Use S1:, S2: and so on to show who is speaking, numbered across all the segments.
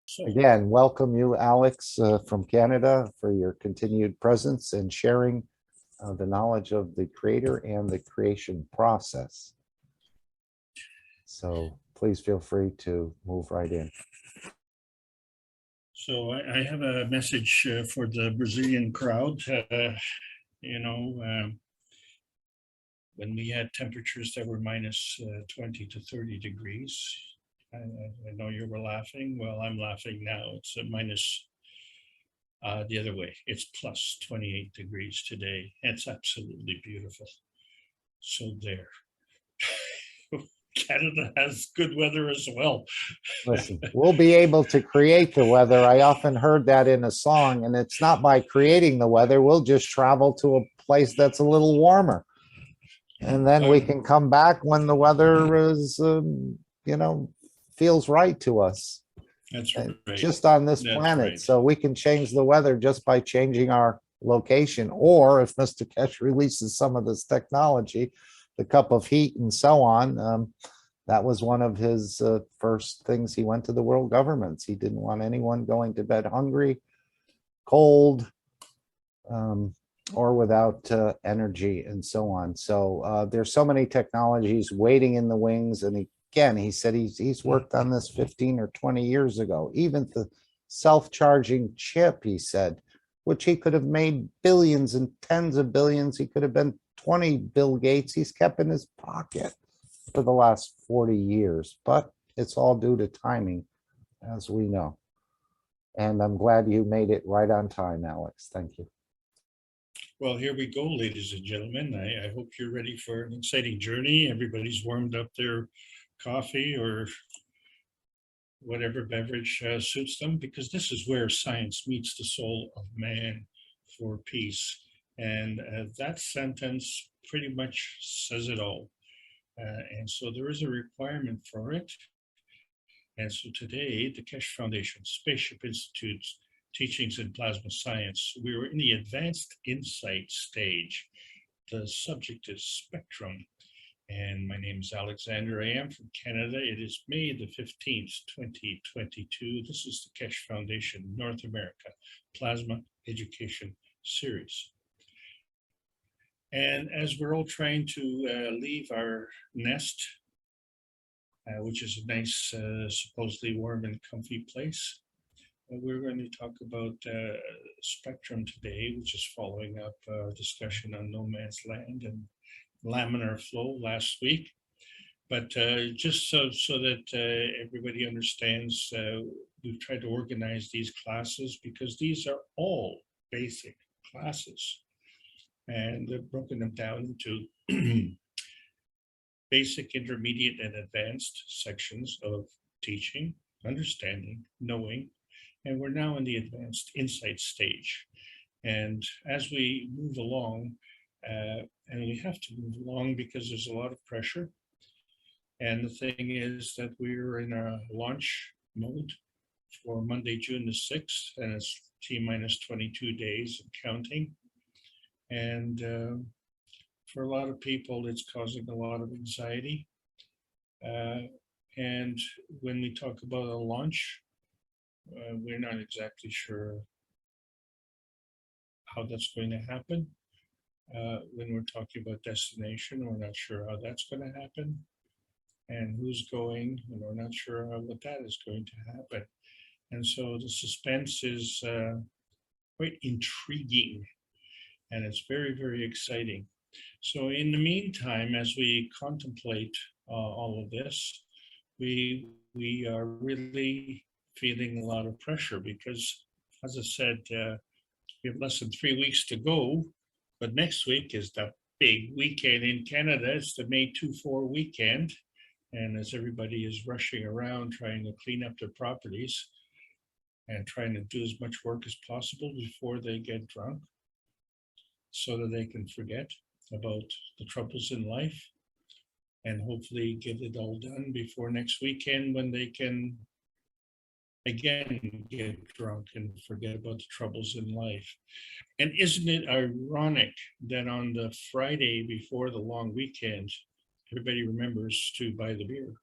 S1: So,
S2: Again, welcome you, Alex, from Canada, for your continued presence and sharing the knowledge of the creator and the creation process. So please feel free to move right in.
S1: so I have a message for the Brazilian crowd. When we had temperatures that were minus 20 to 30 degrees, I know you were laughing. Well, I'm laughing now. It's a minus the other way. It's plus 28 degrees today. It's absolutely beautiful. So there. Canada has good weather as well.
S2: Listen, we'll be able to create the weather. I often heard that in a song, and it's not by creating the weather. We'll just travel to a place that's a little warmer. And then we can come back when the weather is, feels right to us.
S1: That's right.
S2: Just on this
S1: That's
S2: planet.
S1: right.
S2: So we can change the weather just by changing our location. Or if Mr. Kesh releases some of this technology, the cup of heat and so on, that was one of his first things. He went to the world governments. He didn't want anyone going to bed hungry, cold, or without energy and so on. So there's so many technologies waiting in the wings. And again, he said he's worked on this 15 or 20 years ago. Even the self-charging chip, he said, which he could have made billions and tens of billions. He could have been 20 Bill Gates. He's kept in his pocket for the last 40 years, but it's all due to timing, as we know. And I'm glad you made it right on time, Alex. Thank you.
S1: Well, here we go, ladies and gentlemen. I hope you're ready for an exciting journey. Everybody's warmed up their coffee or whatever beverage suits them, because this is where science meets the soul of man for peace. And that sentence pretty much says it all. And so there is a requirement for it. And so today, the Kesh Foundation, Spaceship Institute's Teachings in Plasma Science, we were in the advanced insight stage. The subject is spectrum. And my name is Alexander. I am from Canada. It is May the 15th, 2022. This is the Kesh Foundation North America Plasma Education Series. And as we're all trying to leave our nest, which is a nice, supposedly warm and comfy place, we're going to talk about spectrum today, which is following up our discussion on no man's land and laminar flow last week. But just so that everybody understands, we've tried to organize these classes because these are all basic classes. And they've broken them down into basic, intermediate, and advanced sections of teaching, understanding, knowing, and we're now in the advanced insight stage. And as we move along, and we have to move along because there's a lot of pressure. And the thing is that we're in a launch mode for Monday, June the 6th, and it's T-minus 22 days and counting. And for a lot of people, it's causing a lot of anxiety. And when we talk about a launch, we're not exactly sure how that's going to happen. When we're talking about destination, we're not sure how that's going to happen. And who's going, and we're not sure what that is going to happen. And so the suspense is quite intriguing. And it's very, very exciting. So in the meantime, as we contemplate all of this, we are really feeling a lot of pressure because, as I said, we have less than 3 weeks to go, but next week is the big weekend in Canada. It's the May 2-4 weekend. And as everybody is rushing around trying to clean up their properties and trying to do as much work as possible before they get drunk, so that they can forget about the troubles in life and hopefully get it all done before next weekend, when they can again get drunk and forget about the troubles in life. And isn't it ironic that on the Friday before the long weekend, everybody remembers to buy the beer?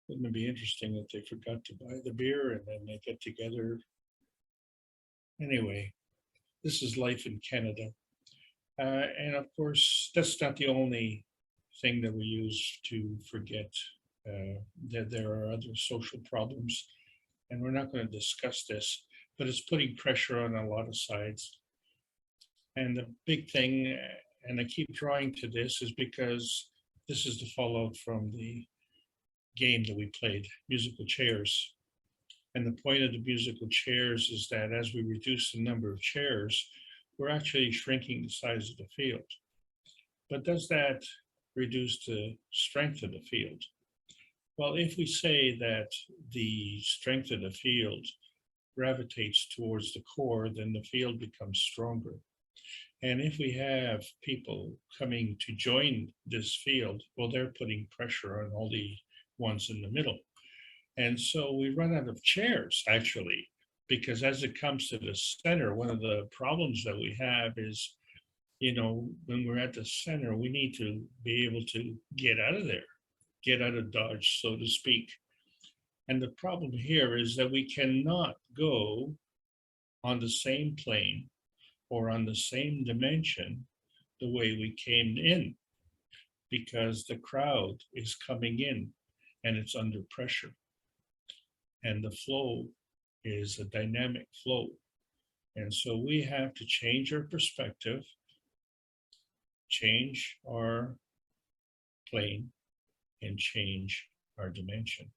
S1: Wouldn't it be interesting if they forgot to buy the beer and then they get together? Anyway, this is life in Canada. And of course, that's not the only thing that we use to forget. That there are other social problems, and we're not going to discuss this, but it's putting pressure on a lot of sides. And the big thing, and I keep drawing to this, is because this is the fallout from the game that we played, musical chairs. And the point of the musical chairs is that as we reduce the number of chairs, we're actually shrinking the size of the field. But does that reduce the strength of the field? Well, if we say that the strength of the field gravitates towards the core, then the field becomes stronger. And if we have people coming to join this field, well, they're putting pressure on all the ones in the middle. And so we run out of chairs, actually, because as it comes to the center, one of the problems that we have is, when we're at the center, we need to be able to get out of there, get out of Dodge, so to speak. And the problem here is that we cannot go on the same plane or on the same dimension the way we came in, because the crowd is coming in and it's under pressure. And the flow is a dynamic flow. And so we have to change our perspective, change our plane, and change our dimension.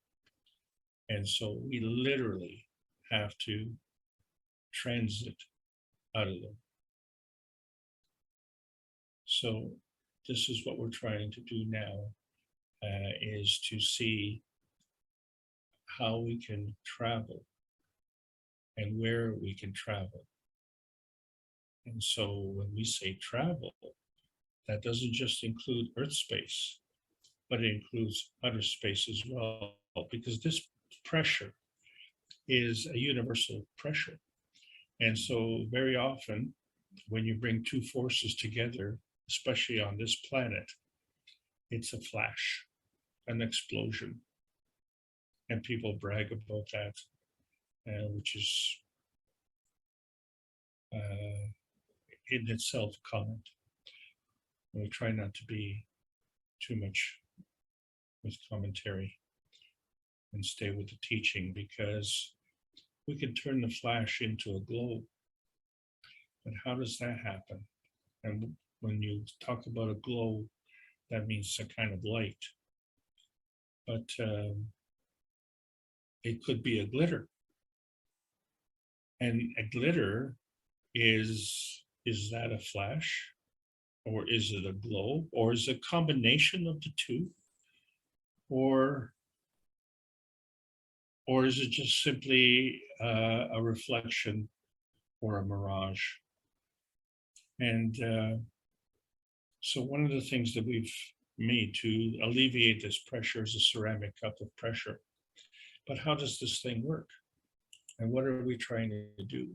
S1: And so we literally have to transit out of them. So this is what we're trying to do now, is to see how we can travel and where we can travel. And so when we say travel, that doesn't just include Earth space, but it includes outer space as well, because this pressure is a universal pressure. And so very often when you bring two forces together, especially on this planet, it's a flash, an explosion. And people brag about that, which is in itself comment. We try not to be too much with commentary and stay with the teaching, because we can turn the flash into a globe. But how does that happen? And when you talk about a glow, that means a kind of light. But it could be a glitter. And a glitter is that a flash? Or is it a glow? Or is it a combination of the two? Or is it just simply a reflection or a mirage? And so one of the things that we've made to alleviate this pressure is a ceramic cup of pressure. But how does this thing work? And what are we trying to do?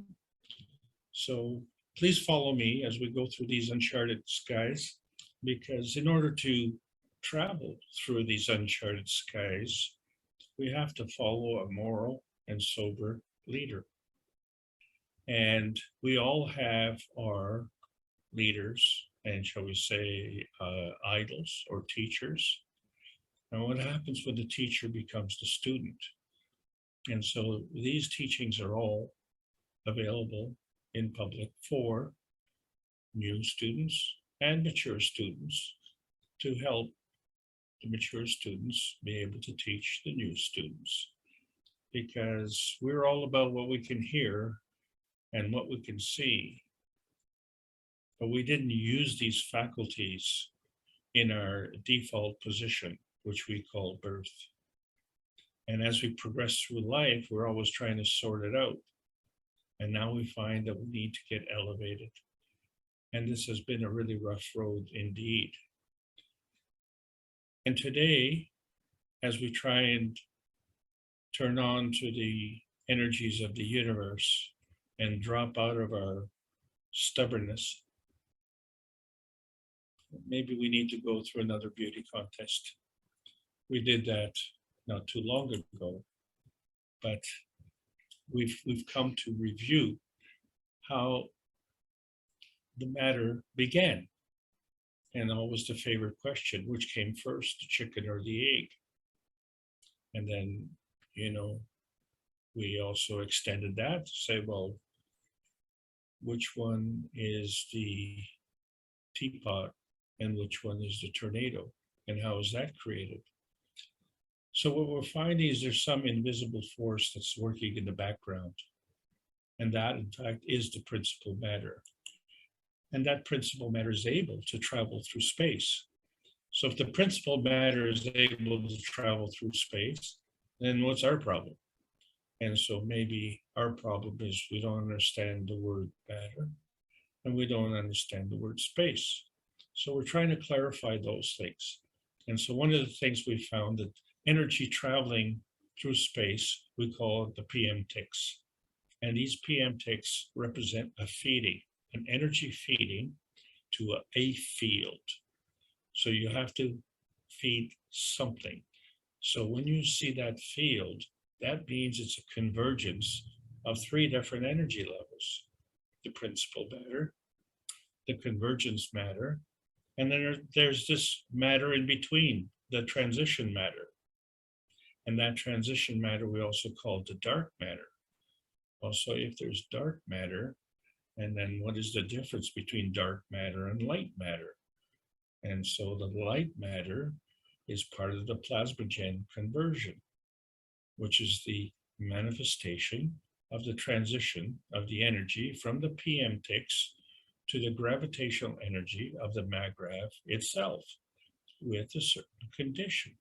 S1: So please follow me as we go through these uncharted skies, because in order to travel through these uncharted skies, we have to follow a moral and sober leader. And we all have our leaders and, shall we say, idols or teachers. And what happens when the teacher becomes the student? And so these teachings are all available in public for new students and mature students, to help the mature students be able to teach the new students. Because we're all about what we can hear and what we can see, but we didn't use these faculties in our default position, which we call birth. And as we progress through life, we're always trying to sort it out. And now we find that we need to get elevated. And this has been a really rough road indeed. And today, as we try and turn on to the energies of the universe and drop out of our stubbornness, maybe we need to go through another beauty contest. We did that not too long ago, but we've come to review how the matter began. And always the favorite question, which came first, the chicken or the egg? And then, we also extended that to say, well, which one is the teapot and which one is the tornado? And how is that created? So what we're finding is there's some invisible force that's working in the background. And that, in fact, is the principal matter. And that principal matter is able to travel through space. So if the principal matter is able to travel through space, then what's our problem? And so maybe our problem is we don't understand the word matter and we don't understand the word space. So we're trying to clarify those things. And so one of the things we found that energy traveling through space, we call it the PM ticks. And these PM ticks represent a feeding, an energy feeding to a field. So you have to feed something. So when you see that field, that means it's a convergence of three different energy levels: the principal matter, the convergence matter, and then there's this matter in between, the transition matter. And that transition matter we also call the dark matter. Also, if there's dark matter, and then what is the difference between dark matter and light matter? And so the light matter is part of the plasmagen conversion, which is the manifestation of the transition of the energy from the PM ticks to the gravitational energy of the MAGRAV itself with a certain condition.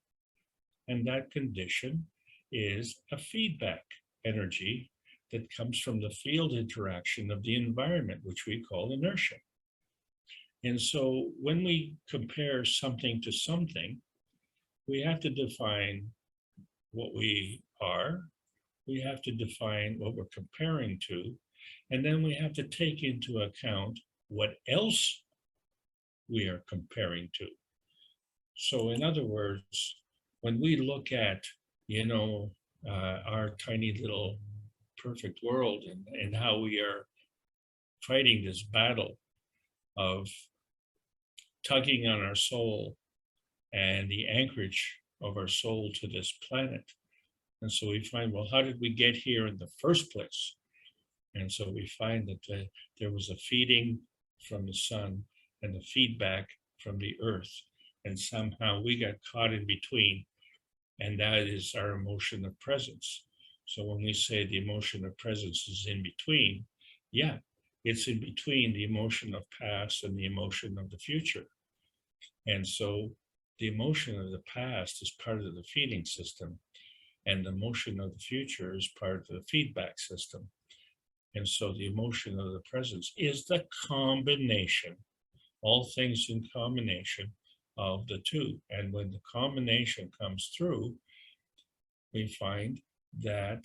S1: And that condition is a feedback energy that comes from the field interaction of the environment, which we call inertia. And so when we compare something to something, we have to define what we are, we have to define what we're comparing to, and then we have to take into account what else we are comparing to. So in other words, when we look at, our tiny little perfect world and how we are fighting this battle of tugging on our soul and the anchorage of our soul to this planet. And so we find, well, how did we get here in the first place? And so we find that there was a feeding from the sun and the feedback from the earth. And somehow we got caught in between. And that is our emotion of presence. So when we say the emotion of presence is in between, yeah, it's in between the emotion of past and the emotion of the future. And so the emotion of the past is part of the feeding system, and the emotion of the future is part of the feedback system. And so the emotion of the presence is the combination, all things in combination of the two. And when the combination comes through, we find that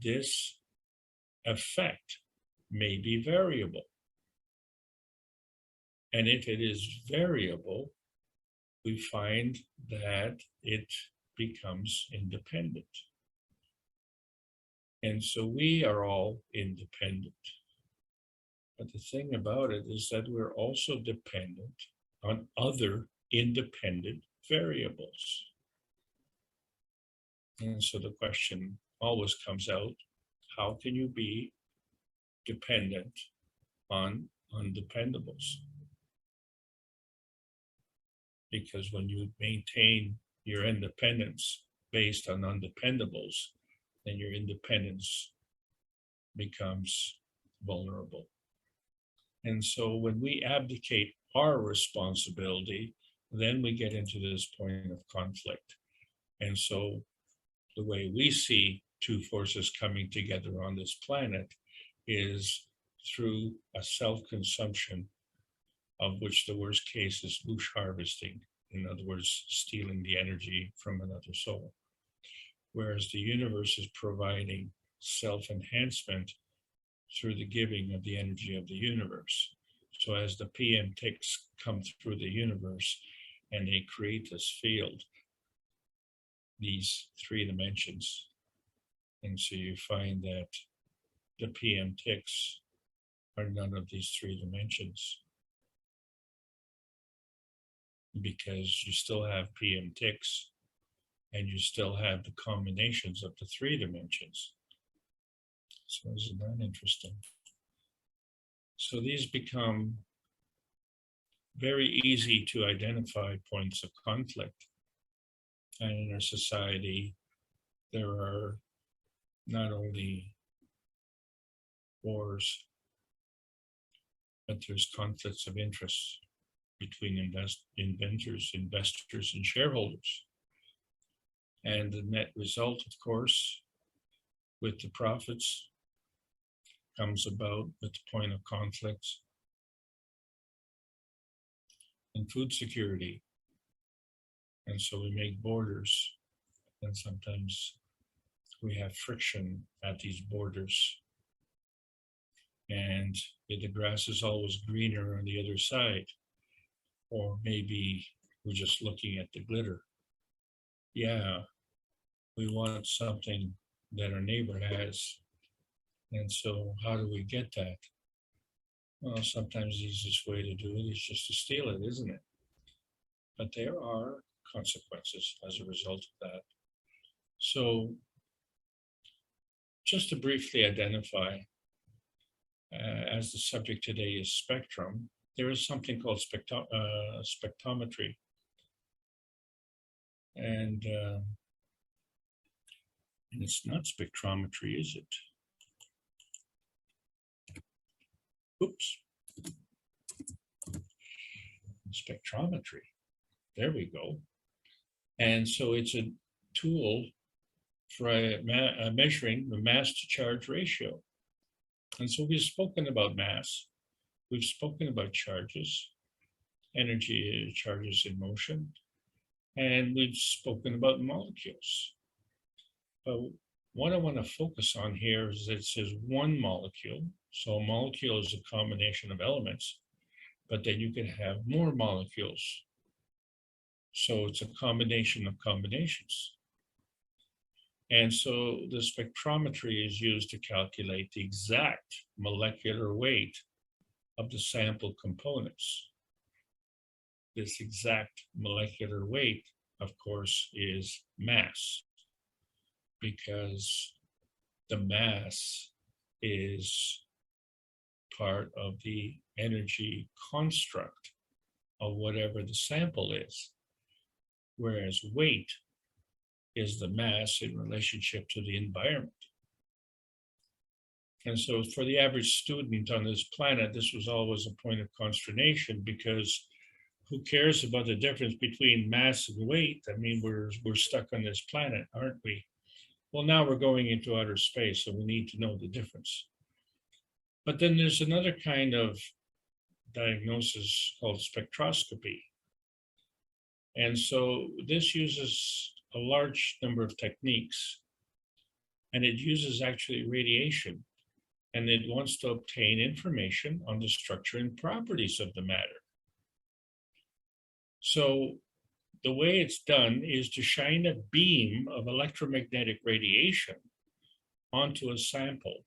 S1: this effect may be variable. And if it is variable, we find that it becomes independent. And so we are all independent. But the thing about it is that we're also dependent on other independent variables. And so the question always comes out, how can you be dependent on undependables? Because when you maintain your independence based on undependables, then your independence becomes vulnerable. And so when we abdicate our responsibility, then we get into this point of conflict. And so the way we see two forces coming together on this planet is through a self-consumption, of which the worst case is bush harvesting. In other words, stealing the energy from another soul. Whereas the universe is providing self-enhancement through the giving of the energy of the universe. So as the PM ticks come through the universe and they create this field, these three dimensions. And so you find that the PM ticks are none of these three dimensions, because you still have PM ticks and you still have the combinations of the three dimensions. So isn't that interesting? So these become very easy to identify points of conflict. And in our society, there are not only wars, but there's conflicts of interest between inventors, investors, and shareholders. And the net result, of course, with the profits comes about with the point of conflict and food security. And so we make borders, and sometimes we have friction at these borders. And the grass is always greener on the other side. Or maybe we're just looking at the glitter. Yeah, we want something that our neighbor has. And so how do we get that? Well, sometimes the easiest way to do it is just to steal it, isn't it? But there are consequences as a result of that. So just to briefly identify, as the subject today is spectrum, there is something called spectrometry. And it's not spectrometry, is it? Oops. Spectrometry. There we go. And so it's a tool for measuring the mass to charge ratio. And so we've spoken about mass. We've spoken about charges, energy charges in motion, and we've spoken about molecules. But what I want to focus on here is it says one molecule. So a molecule is a combination of elements, but then you can have more molecules. So it's a combination of combinations. And so the spectrometry is used to calculate the exact molecular weight of the sample components. This exact molecular weight, of course, is mass, because the mass is part of the energy construct of whatever the sample is, whereas weight is the mass in relationship to the environment. And so for the average student on this planet, this was always a point of consternation, because who cares about the difference between mass and weight? I mean, we're stuck on this planet, aren't we? Well, now we're going into outer space, so we need to know the difference. But then there's another kind of diagnosis called spectroscopy. And so this uses a large number of techniques, and it uses actually radiation, and it wants to obtain information on the structure and properties of the matter. So the way it's done is to shine a beam of electromagnetic radiation onto a sample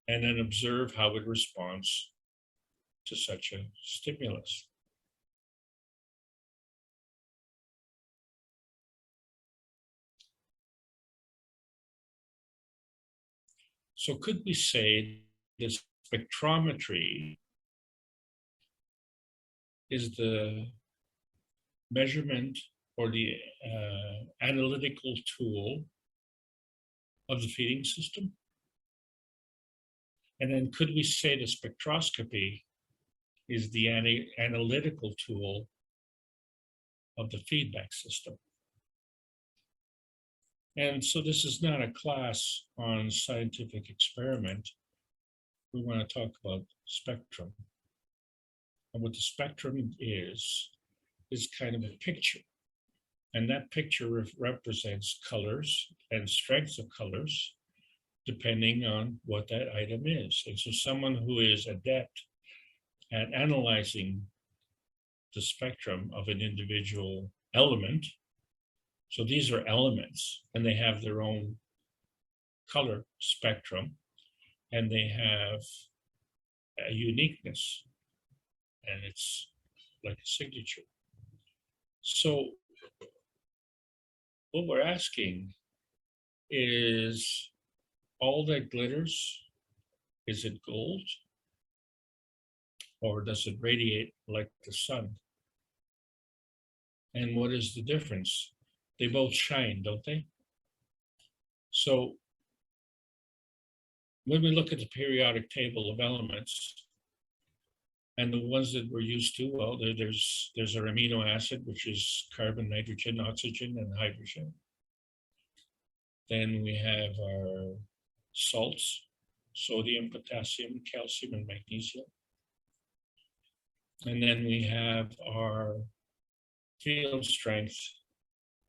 S1: and then observe how it responds to such a stimulus. So could we say that spectrometry is the measurement or the analytical tool of the feeding system? And then could we say the spectroscopy is the analytical tool of the feedback system? And so this is not a class on scientific experiment. We want to talk about spectrum. And what the spectrum is kind of a picture. And that picture represents colors and strengths of colors, depending on what that item is. And so someone who is adept at analyzing the spectrum of an individual element So these are elements, and they have their own color spectrum, and they have a uniqueness, and it's like a signature. So what we're asking is, all that glitters, is it gold? Or does it radiate like the sun? And what is the difference? They both shine, don't they? So when we look at the periodic table of elements, and the ones that we're used to, well, there's our amino acid, which is carbon, nitrogen, oxygen, and hydrogen. Then we have our salts, sodium, potassium, calcium, and magnesium. And then we have our field strength,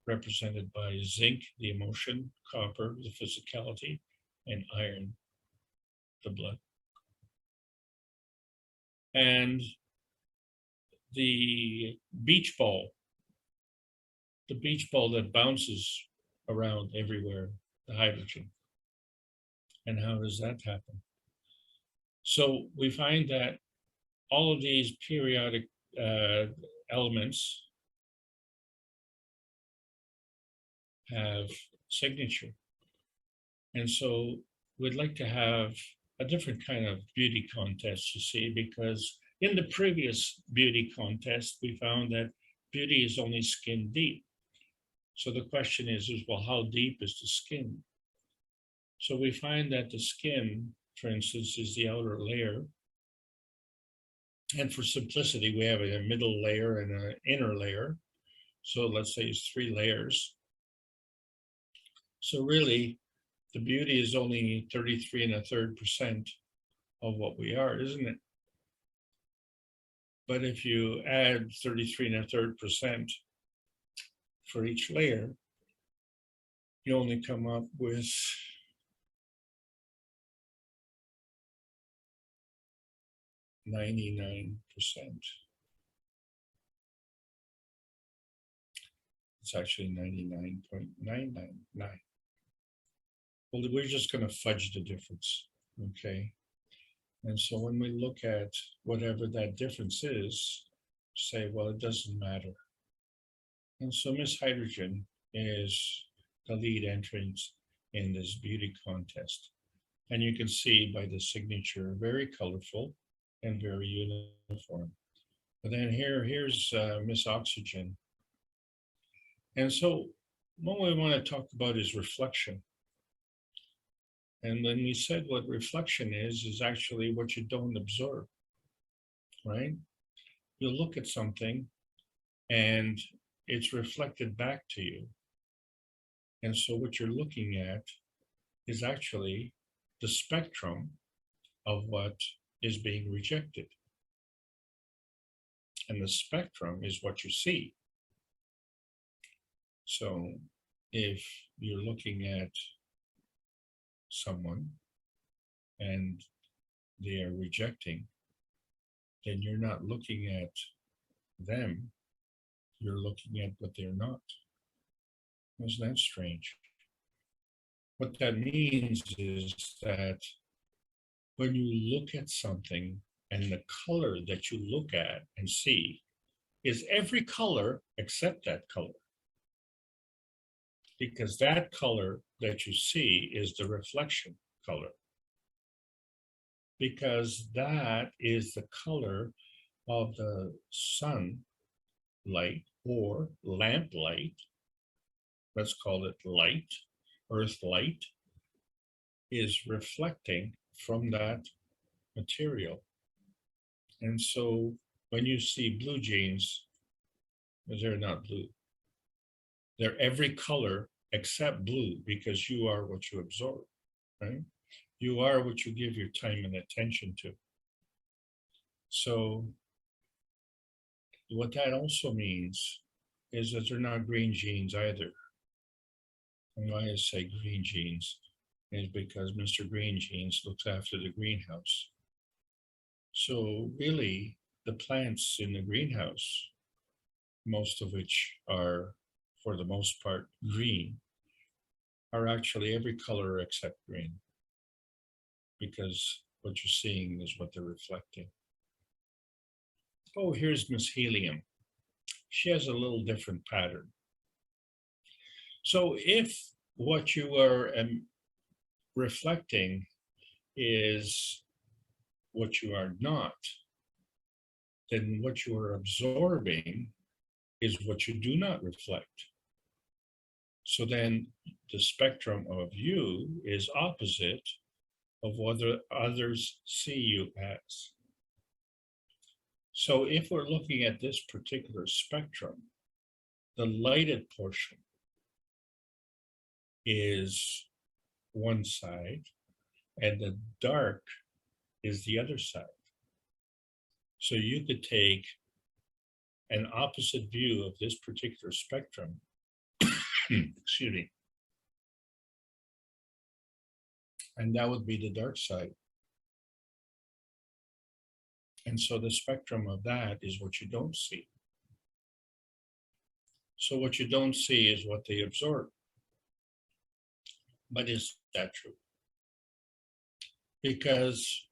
S1: represented by zinc, the emotion, copper, the physicality, and iron, the blood. And the beach ball that bounces around everywhere, the hydrogen. And how does that happen? So we find that all of these periodic elements have signature. And so we'd like to have a different kind of beauty contest, you see, because in the previous beauty contest, we found that beauty is only skin deep. So the question is, well, how deep is the skin? So we find that the skin, for instance, is the outer layer. And for simplicity, we have a middle layer and an inner layer. So let's say it's 3 layers. So really, the beauty is only 33 1/3% of what we are, isn't it? But if you add 33 1/3% for each layer, you only come up with 99%. It's actually 99.999. Well, we're just going to fudge the difference, okay? And so when we look at whatever that difference is, say, well, it doesn't matter. And so Miss Hydrogen is the lead entrant in this beauty contest. And you can see by the signature, very colorful and very uniform. But then here's Miss Oxygen. And so what we want to talk about is reflection. And then we said what reflection is actually what you don't observe, right? You look at something and it's reflected back to you. And so what you're looking at is actually the spectrum of what is being rejected. And the spectrum is what you see. So if you're looking at someone and they are rejecting, then you're not looking at them, you're looking at what they're not. Isn't that strange? What that means is that when you look at something and the color that you look at and see is every color except that color. Because that color that you see is the reflection color. Because that is the color of the sunlight or lamplight. Let's call it light, earth light, is reflecting from that material. And so when you see blue jeans, they're not blue. They're every color except blue, because you are what you absorb, right? You are what you give your time and attention to. So what that also means is that they're not green jeans either. And why I say green jeans is because Mr. Green Jeans looks after the greenhouse. So really, the plants in the greenhouse, most of which are for the most part, green, are actually every color except green, because what you're seeing is what they're reflecting. Oh, here's Miss Helium. She has a little different pattern. So if what you are reflecting is what you are not, then what you are absorbing is what you do not reflect. So then the spectrum of you is opposite of what others see you as. So if we're looking at this particular spectrum, the lighted portion is one side and the dark is the other side. So you could take an opposite view of this particular spectrum, excuse me, and that would be the dark side. And so the spectrum of that is what you don't see. So what you don't see is what they absorb. But is that true? Because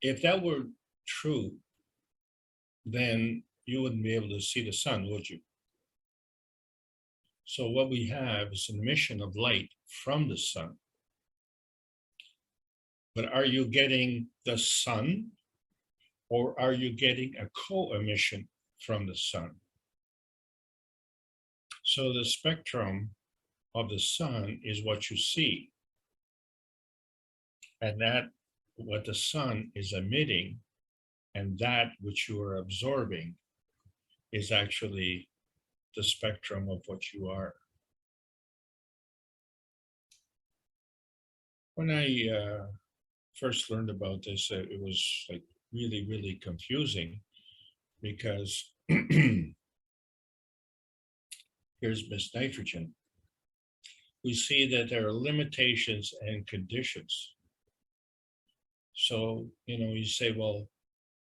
S1: if that were true, then you wouldn't be able to see the sun, would you? So what we have is an emission of light from the sun. But are you getting the sun, or are you getting a co-emission from the sun? So the spectrum of the sun is what you see. And that what the sun is emitting and that which you are absorbing is actually the spectrum of what you are. When I first learned about this, it was like really, really confusing, because here's Miss Nitrogen. We see that there are limitations and conditions. So, you say, well,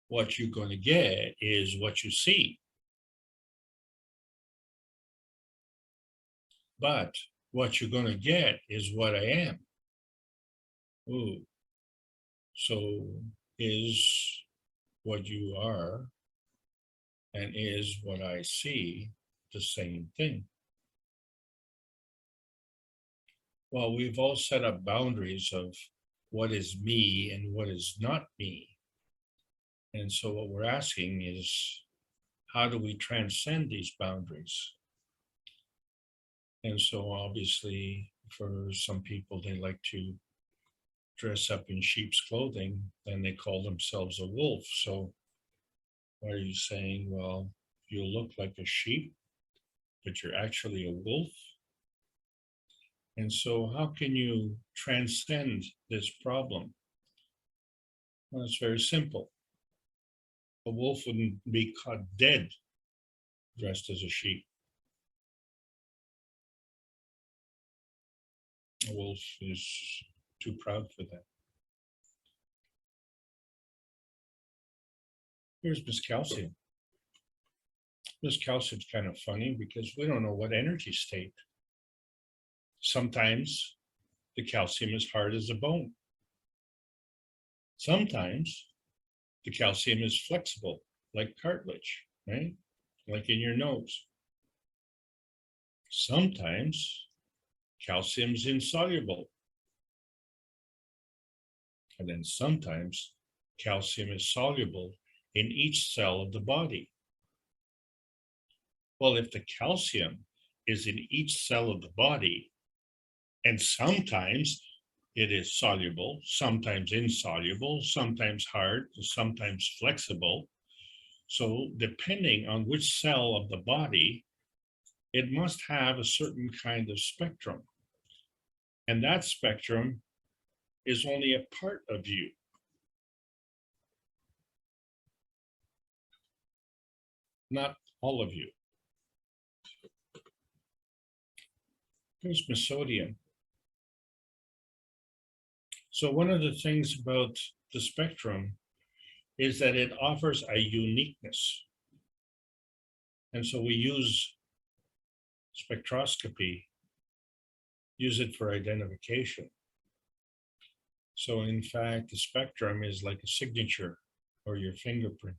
S1: what you're going to get is what you see. But what you're going to get is what I am. Ooh. So is what you are and is what I see the same thing? Well, we've all set up boundaries of what is me and what is not me. And so what we're asking is, how do we transcend these boundaries? And so obviously, for some people, they like to dress up in sheep's clothing, and they call themselves a wolf. So are you saying, well, you look like a sheep, but you're actually a wolf? And so how can you transcend this problem? Well, it's very simple. A wolf wouldn't be caught dead dressed as a sheep. A wolf is too proud for that. Here's Miss Calcium. Miss Calcium's kind of funny because we don't know what energy state. Sometimes the calcium is hard as a bone. Sometimes the calcium is flexible, like cartilage, right? Like in your nose. Sometimes calcium is insoluble. And then sometimes calcium is soluble in each cell of the body. Well, if the calcium is in each cell of the body, and sometimes it is soluble, sometimes insoluble, sometimes hard, sometimes flexible. So depending on which cell of the body, it must have a certain kind of spectrum. And that spectrum is only a part of you. Not all of you. Here's Mesodium. So one of the things about the spectrum is that it offers a uniqueness. And so we use spectroscopy use it for identification. So in fact, the spectrum is like a signature or your fingerprint.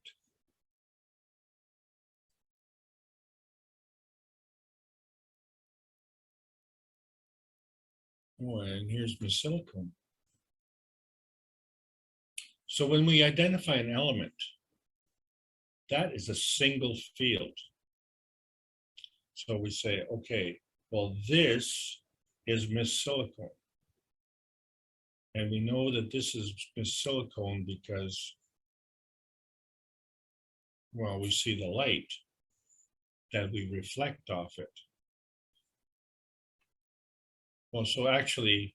S1: Oh, and here's my silicone. So when we identify an element, that is a single field. So we say, okay, well, this is Miss Silicone. And we know that this is Miss Silicone because, well, we see the light that we reflect off it. Well, so actually,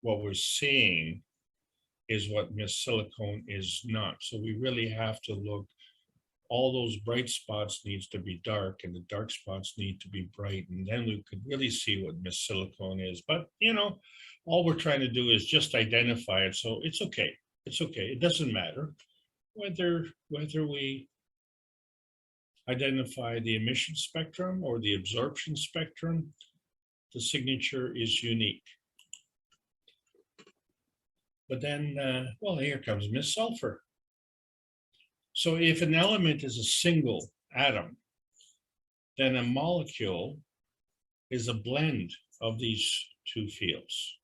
S1: what we're seeing is what Miss Silicone is not. So we really have to look, all those bright spots needs to be dark and the dark spots need to be bright. And then we could really see what Miss Silicone is. But, you know, all we're trying to do is just identify it. So it's okay. It's okay. It doesn't matter whether we identify the emission spectrum or the absorption spectrum, the signature is unique. But then, well, here comes Miss Sulfur. So if an element is a single atom, then a molecule is a blend of these two fields.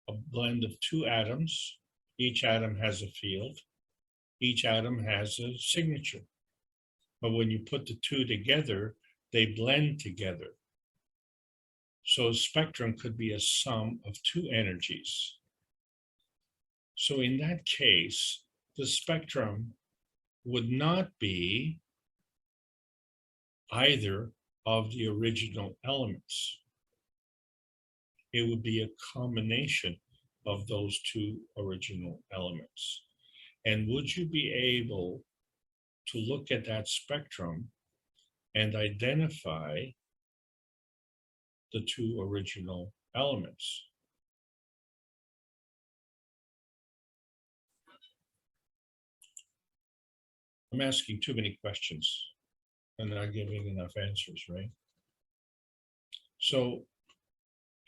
S1: A blend of two atoms. Each atom has a field. Each atom has a signature. But when you put the two together, they blend together. So a spectrum could be a sum of two energies. So in that case, the spectrum would not be either of the original elements. It would be a combination of those two original elements. And would you be able to look at that spectrum and identify the two original elements? I'm asking too many questions and not giving enough answers, right? So,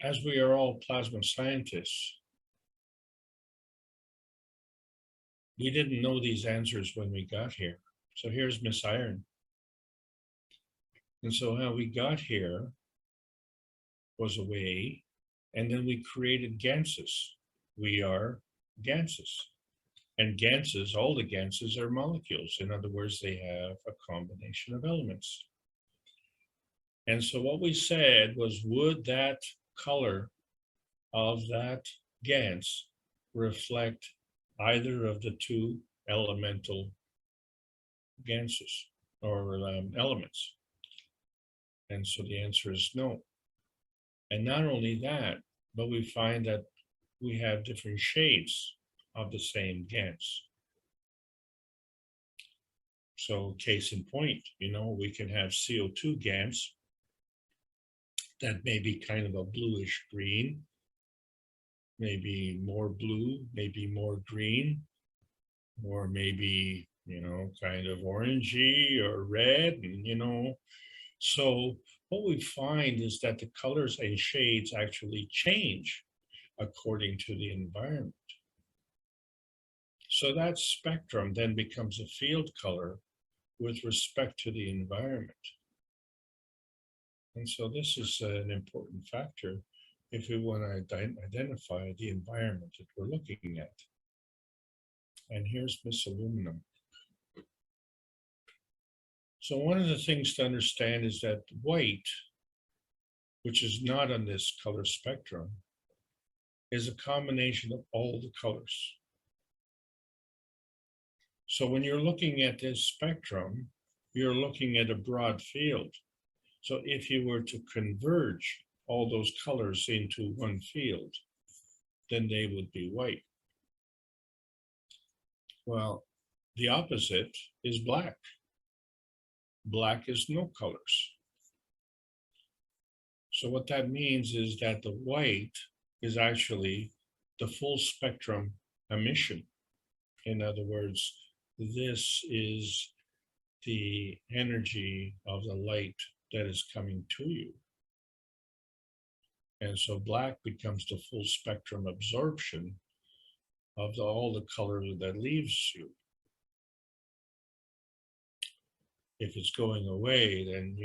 S1: as we are all plasma scientists, we didn't know these answers when we got here. So here's Miss Iron. And so how we got here was a way, and then we created ganses. We are ganses. And ganses, all the ganses are molecules. In other words, they have a combination of elements. And so what we said was, would that color of that GANS reflect either of the two elemental GANSes or elements? And so the answer is no. And not only that, but we find that we have different shades of the same GANS. So case in point, you know, we can have CO2 GANS that may be kind of a bluish green, maybe more blue, maybe more green, or maybe, you know, kind of orangey or red, and, you know. So what we find is that the colors and shades actually change according to the environment. So that spectrum then becomes a field color with respect to the environment. And so this is an important factor if we want to identify the environment that we're looking at. And here's Miss Aluminum. So one of the things to understand is that white, which is not on this color spectrum, is a combination of all the colors. So when you're looking at this spectrum, you're looking at a broad field. So if you were to converge all those colors into one field, then they would be white. Well, the opposite is black. Black is no colors. So what that means is that the white is actually the full spectrum emission. In other words, this is the energy of the light that is coming to you. And so black becomes the full spectrum absorption of all the color that leaves you. If it's going away, then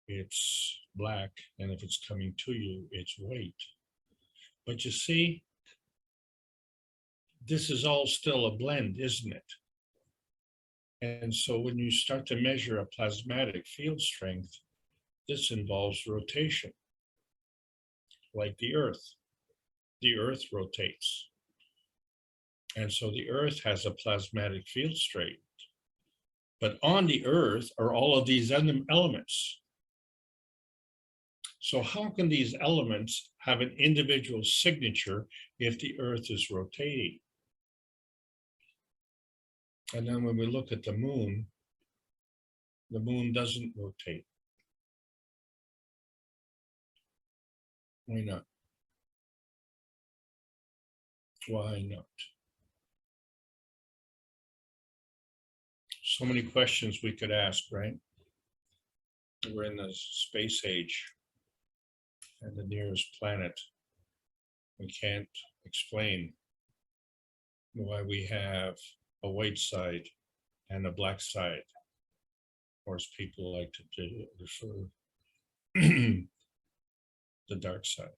S1: it's black, and if it's coming to you, it's white. But you see, this is all still a blend, isn't it? And so when you start to measure a plasmatic field strength, this involves rotation, like the Earth. The Earth rotates. And so the Earth has a plasmatic field strength. But on the Earth are all of these elements. So how can these elements have an individual signature if the Earth is rotating? And then when we look at the moon doesn't rotate. Why not? Why not? So many questions we could ask, right? We're in the space age, and the nearest planet. We can't explain why we have a white side and a black side, or as people like to refer, the dark side.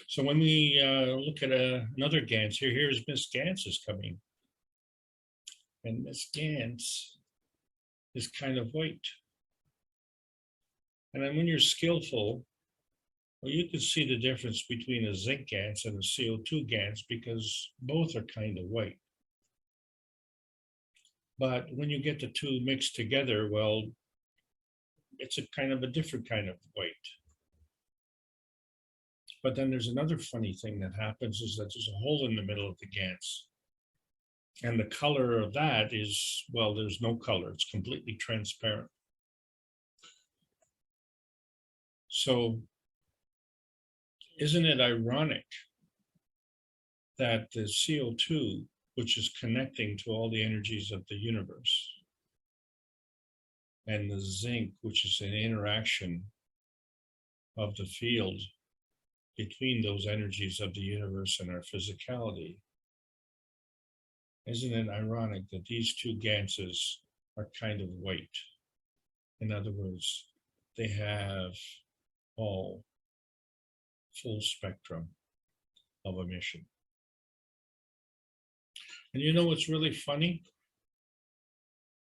S1: So when we look at another Gans, here's Miss Gans is coming. And Miss Gans is kind of white. And then when you're skillful, well, you can see the difference between a zinc Gans and a CO2 Gans because both are kind of white. But when you get the two mixed together, well, it's a kind of a different kind of white. But then there's another funny thing that happens is that there's a hole in the middle of the Gans. And the color of that is, well, there's no color. It's completely transparent. So isn't it ironic that the CO2, which is connecting to all the energies of the universe, and the zinc, which is an interaction of the field between those energies of the universe and our physicality, isn't it ironic that these two Ganses are kind of white? In other words, they have all full spectrum of emission. And you know what's really funny?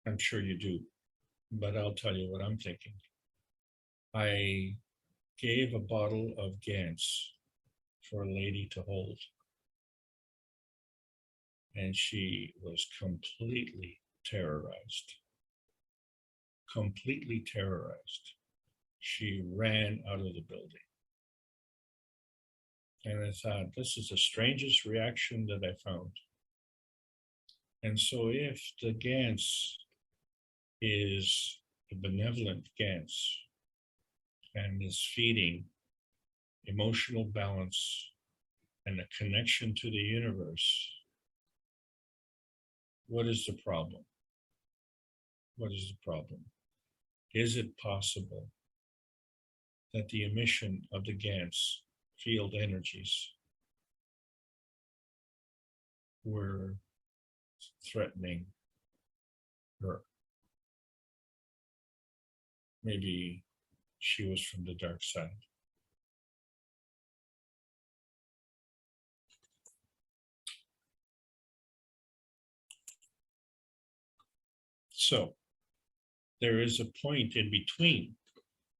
S1: I'm sure you do, but I'll tell you what I'm thinking. I gave a bottle of Gans for a lady to hold, and she was completely terrorized. Completely terrorized. She ran out of the building. And I thought, this is the strangest reaction that I found. And so if the Gans is a benevolent Gans and is feeding emotional balance and a connection to the universe, what is the problem? What is the problem? Is it possible that the emission of the Gans field energies were threatening her? Maybe she was from the dark side. So there is a point in between,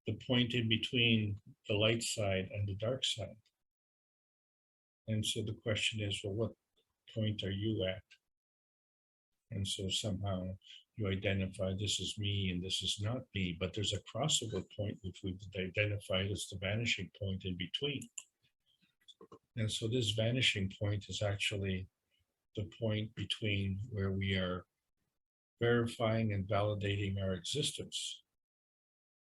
S1: the point in between the light side and the dark side. And so the question is, well, what point are you at? And so somehow you identify this is me and this is not me, but there's a crossover point which we've identified as the vanishing point in between. And so this vanishing point is actually the point between where we are verifying and validating our existence.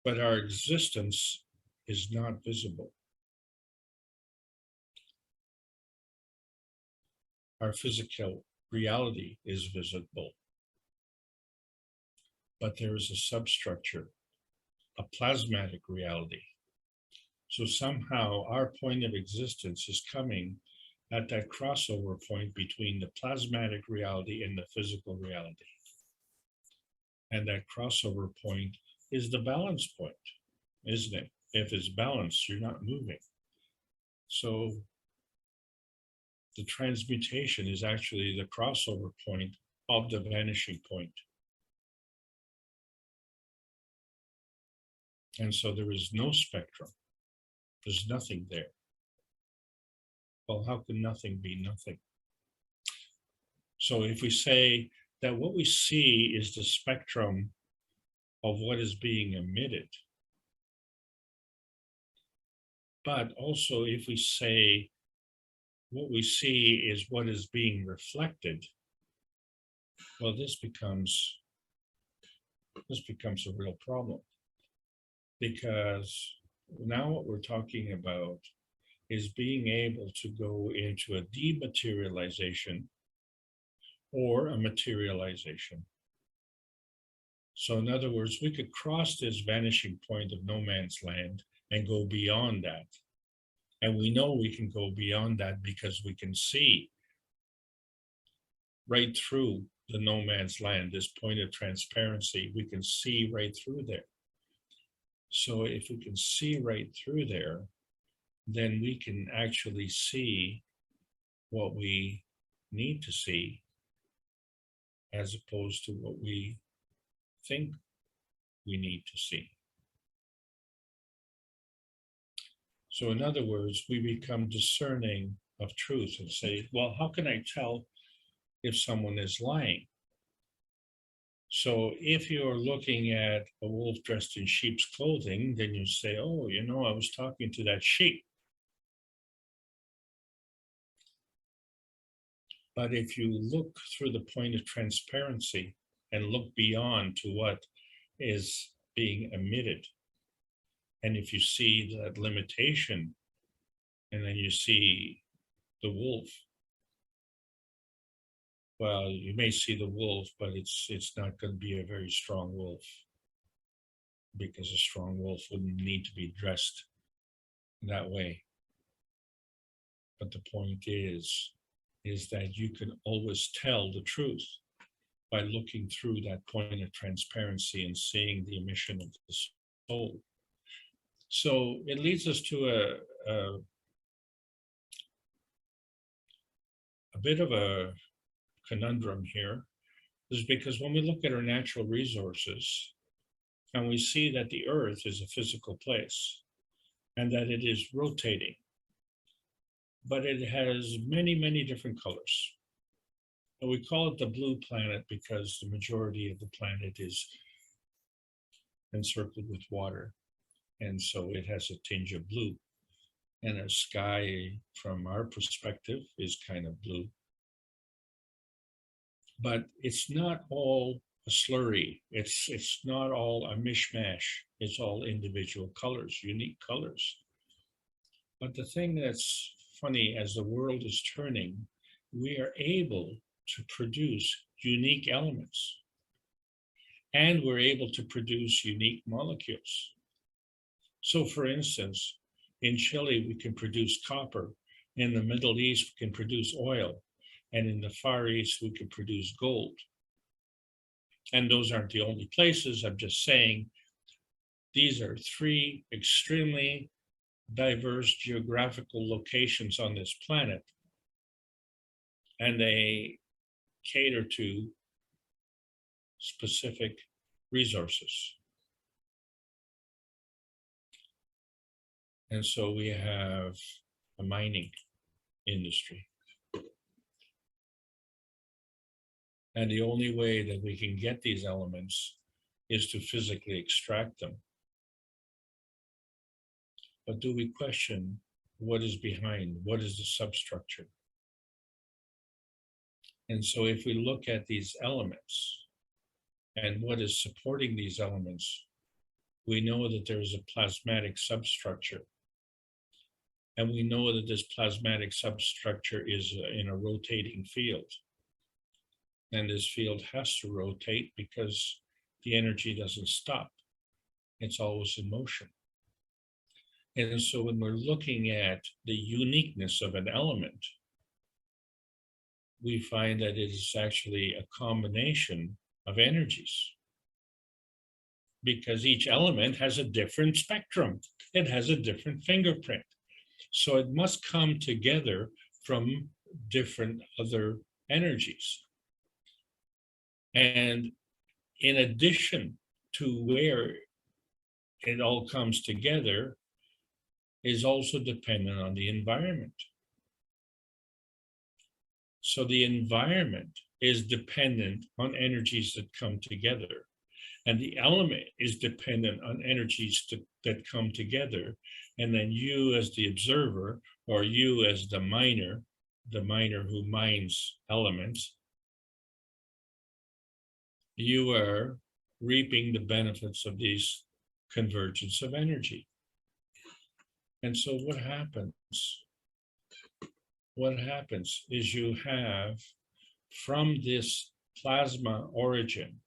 S1: But our existence is not visible. Our physical reality is visible. but there is a substructure, a plasmatic reality. So somehow our point of existence is coming at that crossover point between the plasmatic reality and the physical reality. And that crossover point is the balance point, isn't it? If it's balanced, you're not moving. So the transmutation is actually the crossover point of the vanishing point. And so there is no spectrum. There's nothing there. Well, how can nothing be nothing? So if we say that what we see is the spectrum of what is being emitted, but also if we say what we see is what is being reflected, well, this becomes a real problem, because now what we're talking about is being able to go into a dematerialization or a materialization. So in other words, we could cross this vanishing point of no man's land and go beyond that. And we know we can go beyond that because we can see right through the no man's land, this point of transparency. We can see right through there. So if we can see right through there, then we can actually see what we need to see, as opposed to what we think we need to see. So in other words, we become discerning of truth and say, well, how can I tell if someone is lying? So if you're looking at a wolf dressed in sheep's clothing, then you say, oh, you know, I was talking to that sheep. But if you look through the point of transparency and look beyond to what is being emitted, and if you see that limitation, and then you see the wolf, well, you may see the wolf, but it's not going to be a very strong wolf, because a strong wolf wouldn't need to be dressed that way. But the point is that you can always tell the truth by looking through that point of transparency and seeing the emission of the soul. So it leads us to a bit of a conundrum here, is because when we look at our natural resources and we see that the earth is a physical place and that it is rotating, but it has many, many different colors. And we call it the blue planet because the majority of the planet is encircled with water. And so it has a tinge of blue. And our sky, from our perspective, is kind of blue. But it's not all a slurry. It's not all a mishmash. It's all individual colors, unique colors. But the thing that's funny, as the world is turning, we are able to produce unique elements. And we're able to produce unique molecules. So for instance, in Chile, we can produce copper. In the Middle East, we can produce oil. And in the Far East, we can produce gold. And those aren't the only places. I'm just saying, these are three extremely diverse geographical locations on this planet. And they cater to specific resources. And so we have a mining industry. And the only way that we can get these elements is to physically extract them. But do we question what is behind? What is the substructure? And so if we look at these elements and what is supporting these elements, we know that there is a plasmatic substructure. And we know that this plasmatic substructure is in a rotating field. And this field has to rotate because the energy doesn't stop. It's always in motion. And so when we're looking at the uniqueness of an element, we find that it is actually a combination of energies, because each element has a different spectrum. It has a different fingerprint. So it must come together from different other energies. And in addition to where it all comes together is also dependent on the environment. So the environment is dependent on energies that come together, and the element is dependent on energies that come together. And then you as the observer, or you as the miner who mines elements, you are reaping the benefits of these convergence of energy. And so what happens? What happens is you have, from this plasma origin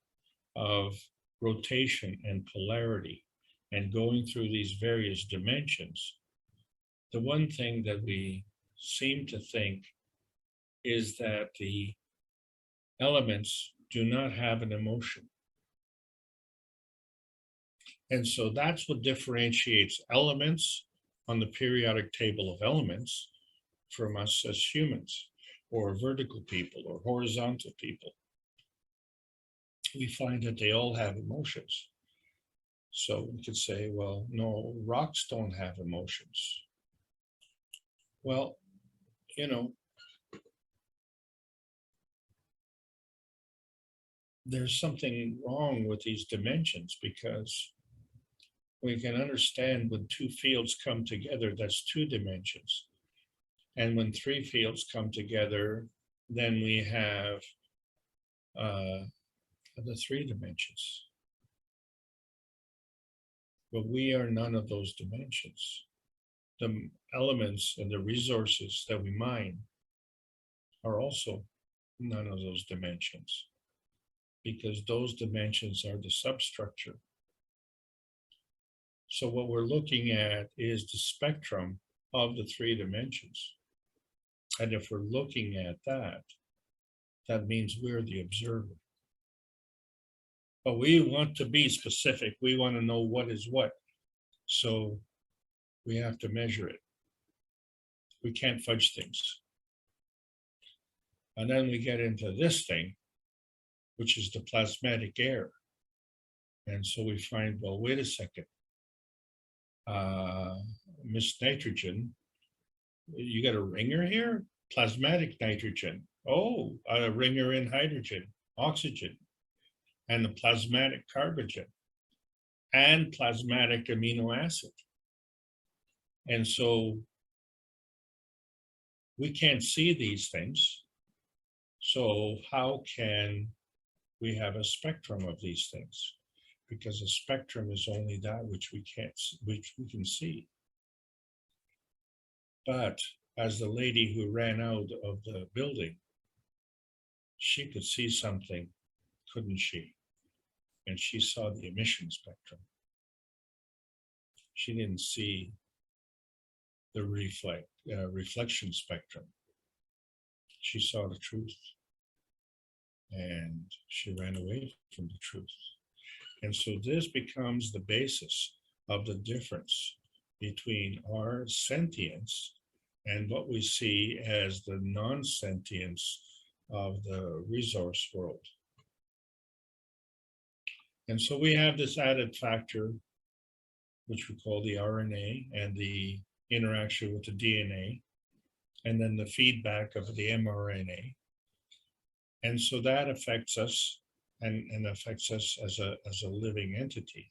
S1: of rotation and polarity and going through these various dimensions, the one thing that we seem to think is that the elements do not have an emotion. And so that's what differentiates elements on the periodic table of elements from us as humans, or vertical people, or horizontal people. We find that they all have emotions. So we could say, well, no, rocks don't have emotions. Well, you know, there's something wrong with these dimensions, because we can understand when two fields come together, that's two dimensions. And when three fields come together, then we have the three dimensions. But we are none of those dimensions. The elements and the resources that we mine are also none of those dimensions, because those dimensions are the substructure. So what we're looking at is the spectrum of the three dimensions. And if we're looking at that, that means we're the observer. But we want to be specific. We want to know what is what. So we have to measure it. We can't fudge things. And then we get into this thing, which is the plasmatic air. And so we find, well, wait a second. Miss Nitrogen, you got a ringer here? Plasmatic nitrogen. Oh, a ringer in hydrogen, oxygen, and the plasmatic carbogen, and plasmatic amino acid. And so we can't see these things. So how can we have a spectrum of these things? Because a spectrum is only that which we can see. But as the lady who ran out of the building, she could see something, couldn't she? And she saw the emission spectrum. She didn't see the reflection spectrum. She saw the truth, and she ran away from the truth. And so this becomes the basis of the difference between our sentience and what we see as the non-sentience of the resource world. And so we have this added factor, which we call the RNA, and the interaction with the DNA, and then the feedback of the mRNA. And so that affects us and affects us as a living entity.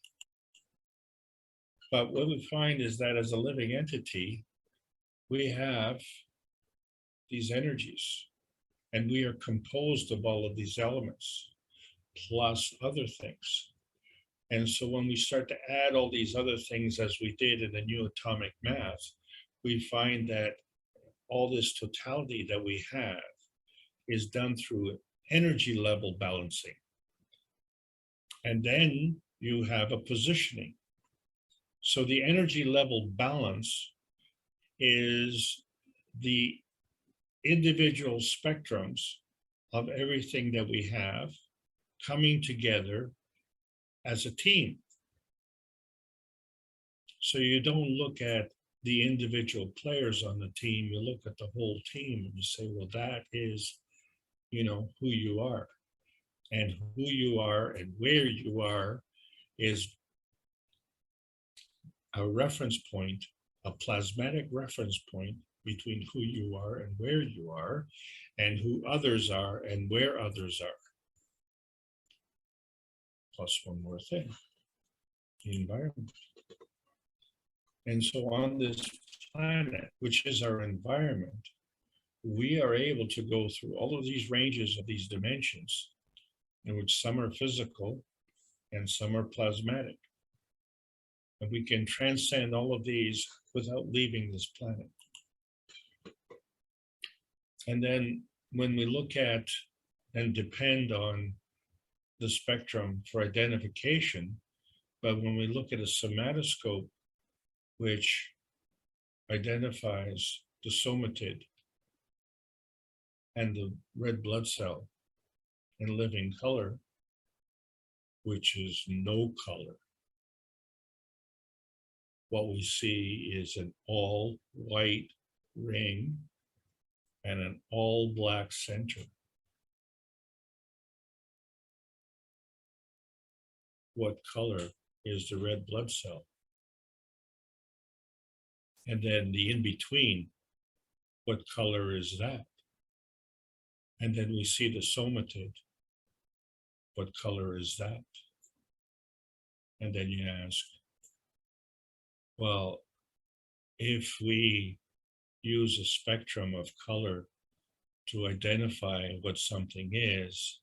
S1: But what we find is that as a living entity, we have these energies, and we are composed of all of these elements, plus other things. And so when we start to add all these other things, as we did in the new atomic math, we find that all this totality that we have is done through energy level balancing. And then you have a positioning. So the energy level balance is the individual spectrums of everything that we have coming together as a team. So you don't look at the individual players on the team, you look at the whole team and you say, well, that is, who you are. And who you are and where you are is a reference point, a plasmatic reference point between who you are and where you are, and who others are and where others are. Plus one more thing, the environment. And so on this planet, which is our environment, we are able to go through all of these ranges of these dimensions, in which some are physical and some are plasmatic. And we can transcend all of these without leaving this planet. And then when we look at and depend on the spectrum for identification, but when we look at a somatoscope, which identifies the somatid and the red blood cell in living color, which is no color, what we see is an all white ring and an all black center. What color is the red blood cell? And then the in-between, what color is that? And then we see the somatid. What color is that? And then you ask, well, if we use a spectrum of color to identify what something is,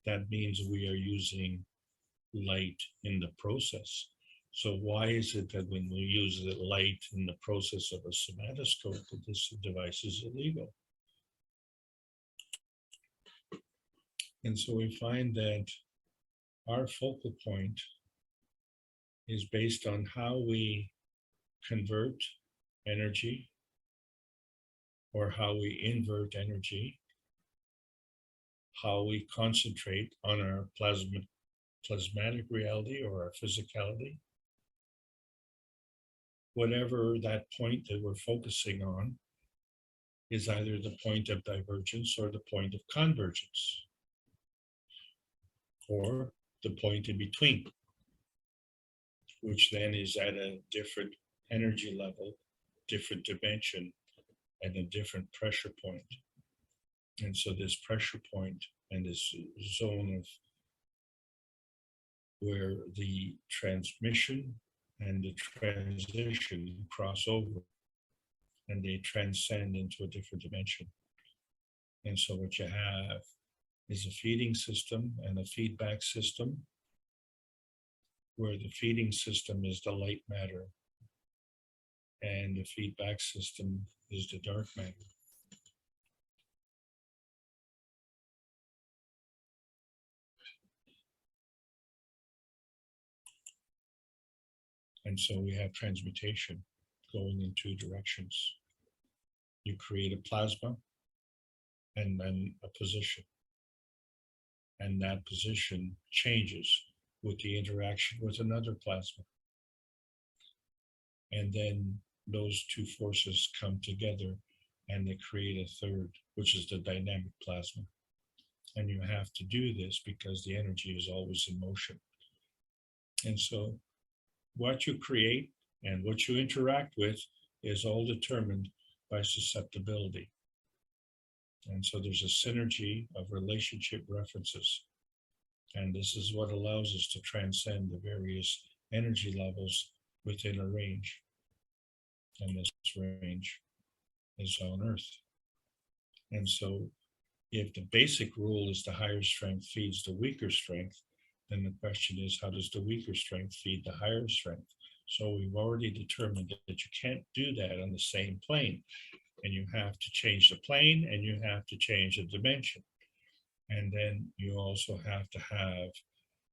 S1: that means we are using light in the process. So why is it that when we use the light in the process of a somatoscope, that this device is illegal? And so we find that our focal point is based on how we convert energy or how we invert energy, how we concentrate on our plasmatic reality or our physicality, whatever that point that we're focusing on is either the point of divergence or the point of convergence, or the point in between, which then is at a different energy level, different dimension, and a different pressure point. And so this pressure point and this zone of where the transmission and the transition cross over and they transcend into a different dimension. And so what you have is a feeding system and a feedback system, where the feeding system is the light matter and the feedback system is the dark matter. And so we have transmutation going in two directions. You create a plasma and then a position. And that position changes with the interaction with another plasma. And then those two forces come together and they create a third, which is the dynamic plasma. And you have to do this because the energy is always in motion. And so what you create and what you interact with is all determined by susceptibility. And so there's a synergy of relationship references. And this is what allows us to transcend the various energy levels within a range. And this range is on Earth. And so if the basic rule is the higher strength feeds the weaker strength, then the question is, how does the weaker strength feed the higher strength? So we've already determined that you can't do that on the same plane. And you have to change the plane and you have to change the dimension. And then you also have to have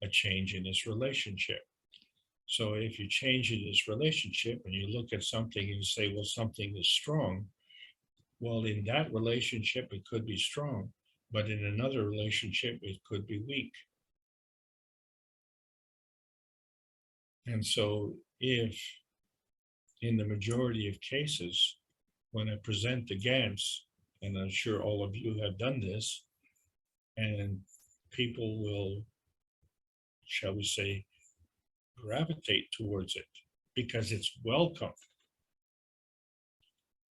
S1: a change in its relationship. So if you change in its relationship and you look at something and you say, well, something is strong, well, in that relationship, it could be strong, but in another relationship, it could be weak. And so if in the majority of cases, when I present the GANs, and I'm sure all of you have done this, and people will, shall we say, gravitate towards it because it's welcome,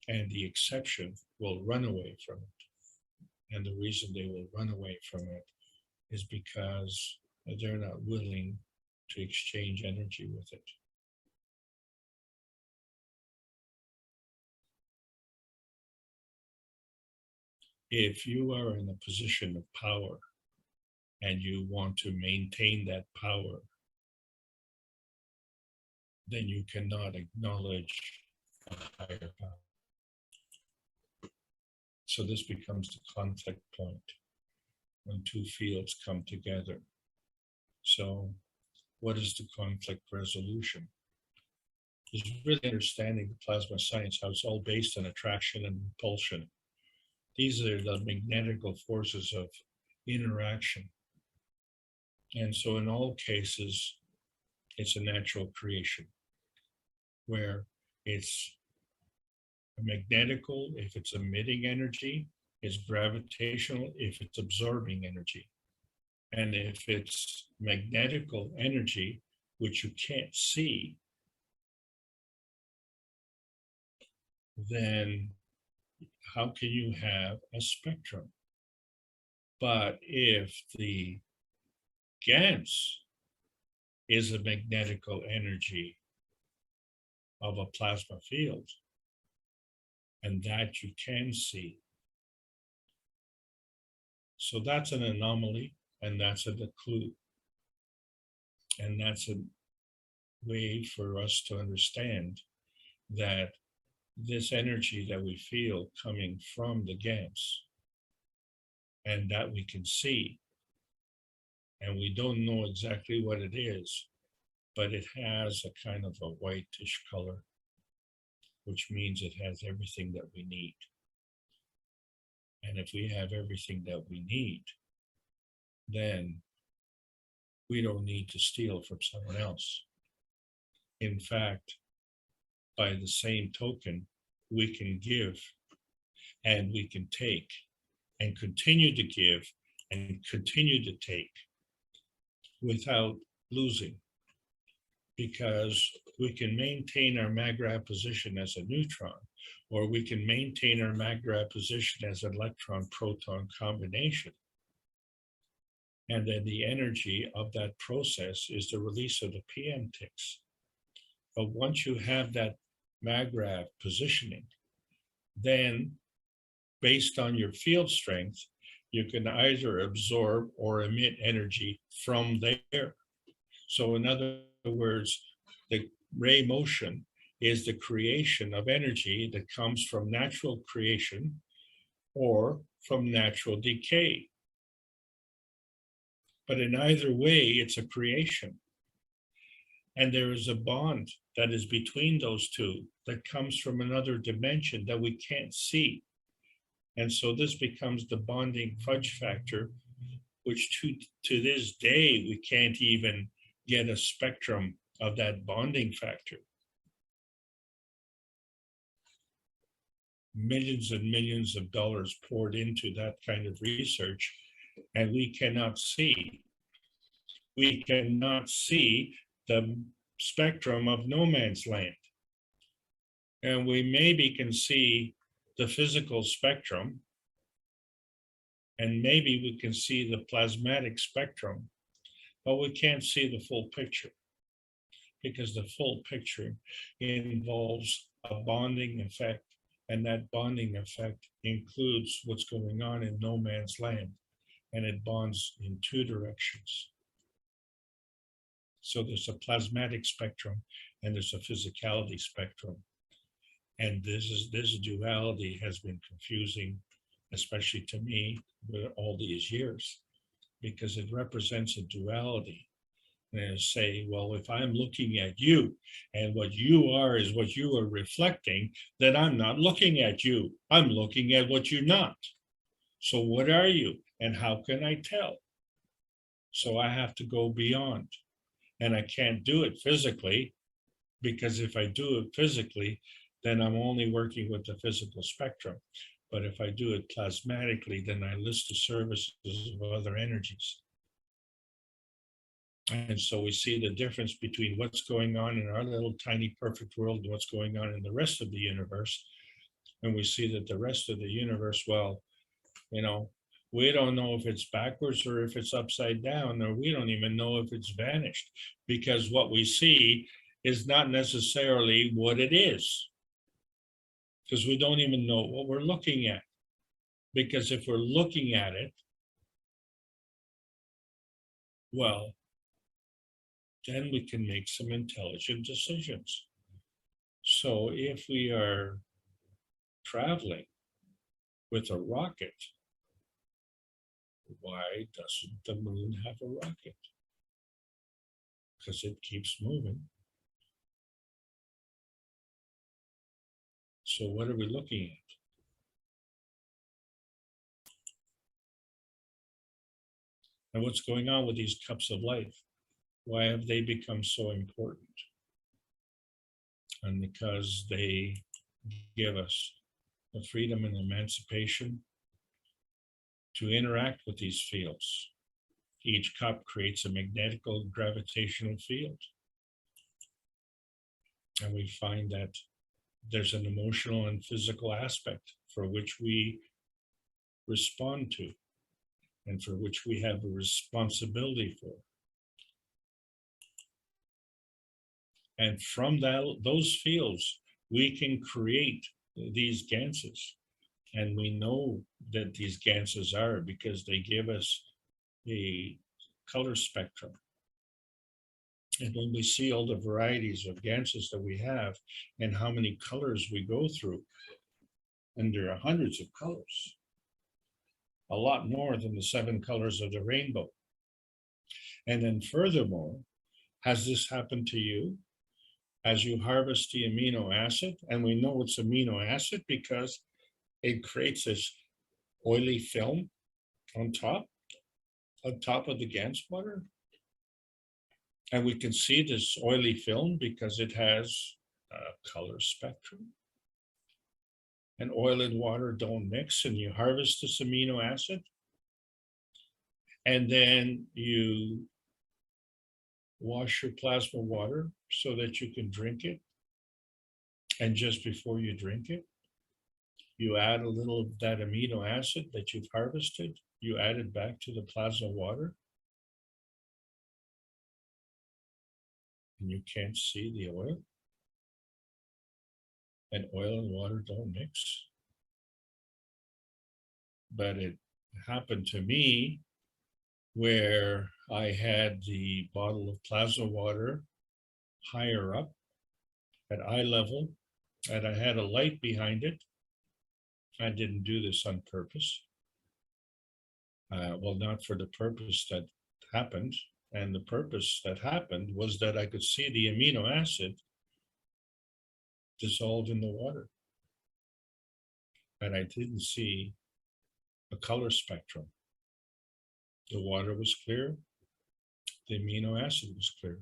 S1: and the exception will run away from it. And the reason they will run away from it is because they're not willing to exchange energy with it. If you are in a position of power and you want to maintain that power, then you cannot acknowledge a higher power. So this becomes the conflict point when two fields come together. So what is the conflict resolution? It's really understanding the plasma science, how it's all based on attraction and repulsion. These are the magnetical forces of interaction. And so in all cases, it's a natural creation where it's magnetical if it's emitting energy, it's gravitational if it's absorbing energy. And if it's magnetical energy, which you can't see, then how can you have a spectrum? But if the GANs is a magnetical energy of a plasma field, and that you can see. So that's an anomaly, and that's a clue. And that's a way for us to understand that this energy that we feel coming from the GANs, and that we can see, and we don't know exactly what it is, but it has a kind of a whitish color, which means it has everything that we need. And if we have everything that we need, then we don't need to steal from someone else. In fact, by the same token, we can give and we can take and continue to give and continue to take without losing, because we can maintain our mag-grav position as a neutron, or we can maintain our mag-grav position as an electron-proton combination. And then the energy of that process is the release of the PM ticks. But once you have that mag-grav positioning, then based on your field strength, you can either absorb or emit energy from there. So in other words, the ray motion is the creation of energy that comes from natural creation or from natural decay. But in either way, it's a creation. And there is a bond that is between those two that comes from another dimension that we can't see. And so this becomes the bonding fudge factor, which to this day, we can't even get a spectrum of that bonding factor. Millions and millions of dollars poured into that kind of research, and we cannot see. We cannot see the spectrum of no man's land. And we maybe can see the physical spectrum, and maybe we can see the plasmatic spectrum, but we can't see the full picture, because the full picture involves a bonding effect, and that bonding effect includes what's going on in no man's land, and it bonds in two directions. So there's a plasmatic spectrum and there's a physicality spectrum. And this duality has been confusing, especially to me, with all these years, because it represents a duality and say, well, if I'm looking at you and what you are is what you are reflecting, then I'm not looking at you. I'm looking at what you're not. So what are you and how can I tell? So I have to go beyond, and I can't do it physically, because if I do it physically, then I'm only working with the physical spectrum. But if I do it plasmatically, then I list the services of other energies. And so we see the difference between what's going on in our little tiny perfect world and what's going on in the rest of the universe. And we see that the rest of the universe, well, you know, we don't know if it's backwards or if it's upside down, or we don't even know if it's vanished, because what we see is not necessarily what it is, because we don't even know what we're looking at. Because if we're looking at it, well, then we can make some intelligent decisions. So if we are traveling with a rocket, why doesn't the moon have a rocket? Because it keeps moving. So what are we looking at? And what's going on with these cups of life? Why have they become so important? And because they give us the freedom and emancipation to interact with these fields. Each cup creates a magnetical gravitational field. And we find that there's an emotional and physical aspect for which we respond to and for which we have a responsibility for. And from those fields, we can create these ganses. And we know that these ganses are because they give us a color spectrum. And when we see all the varieties of ganses that we have and how many colors we go through, and there are hundreds of colors, a lot more than the 7 colors of the rainbow. And then furthermore, has this happened to you? As you harvest the amino acid, and we know it's amino acid because it creates this oily film on top of the GANS water. And we can see this oily film because it has a color spectrum. And oil and water don't mix, and you harvest this amino acid. And then you wash your plasma water so that you can drink it. And just before you drink it, you add a little of that amino acid that you've harvested, you add it back to the plasma water. And you can't see the oil. And oil and water don't mix. But it happened to me where I had the bottle of plasma water higher up at eye level, and I had a light behind it. I didn't do this on purpose. Well, not for the purpose that happened. And the purpose that happened was that I could see the amino acid dissolve in the water. And I didn't see a color spectrum. The water was clear, the amino acid was clear.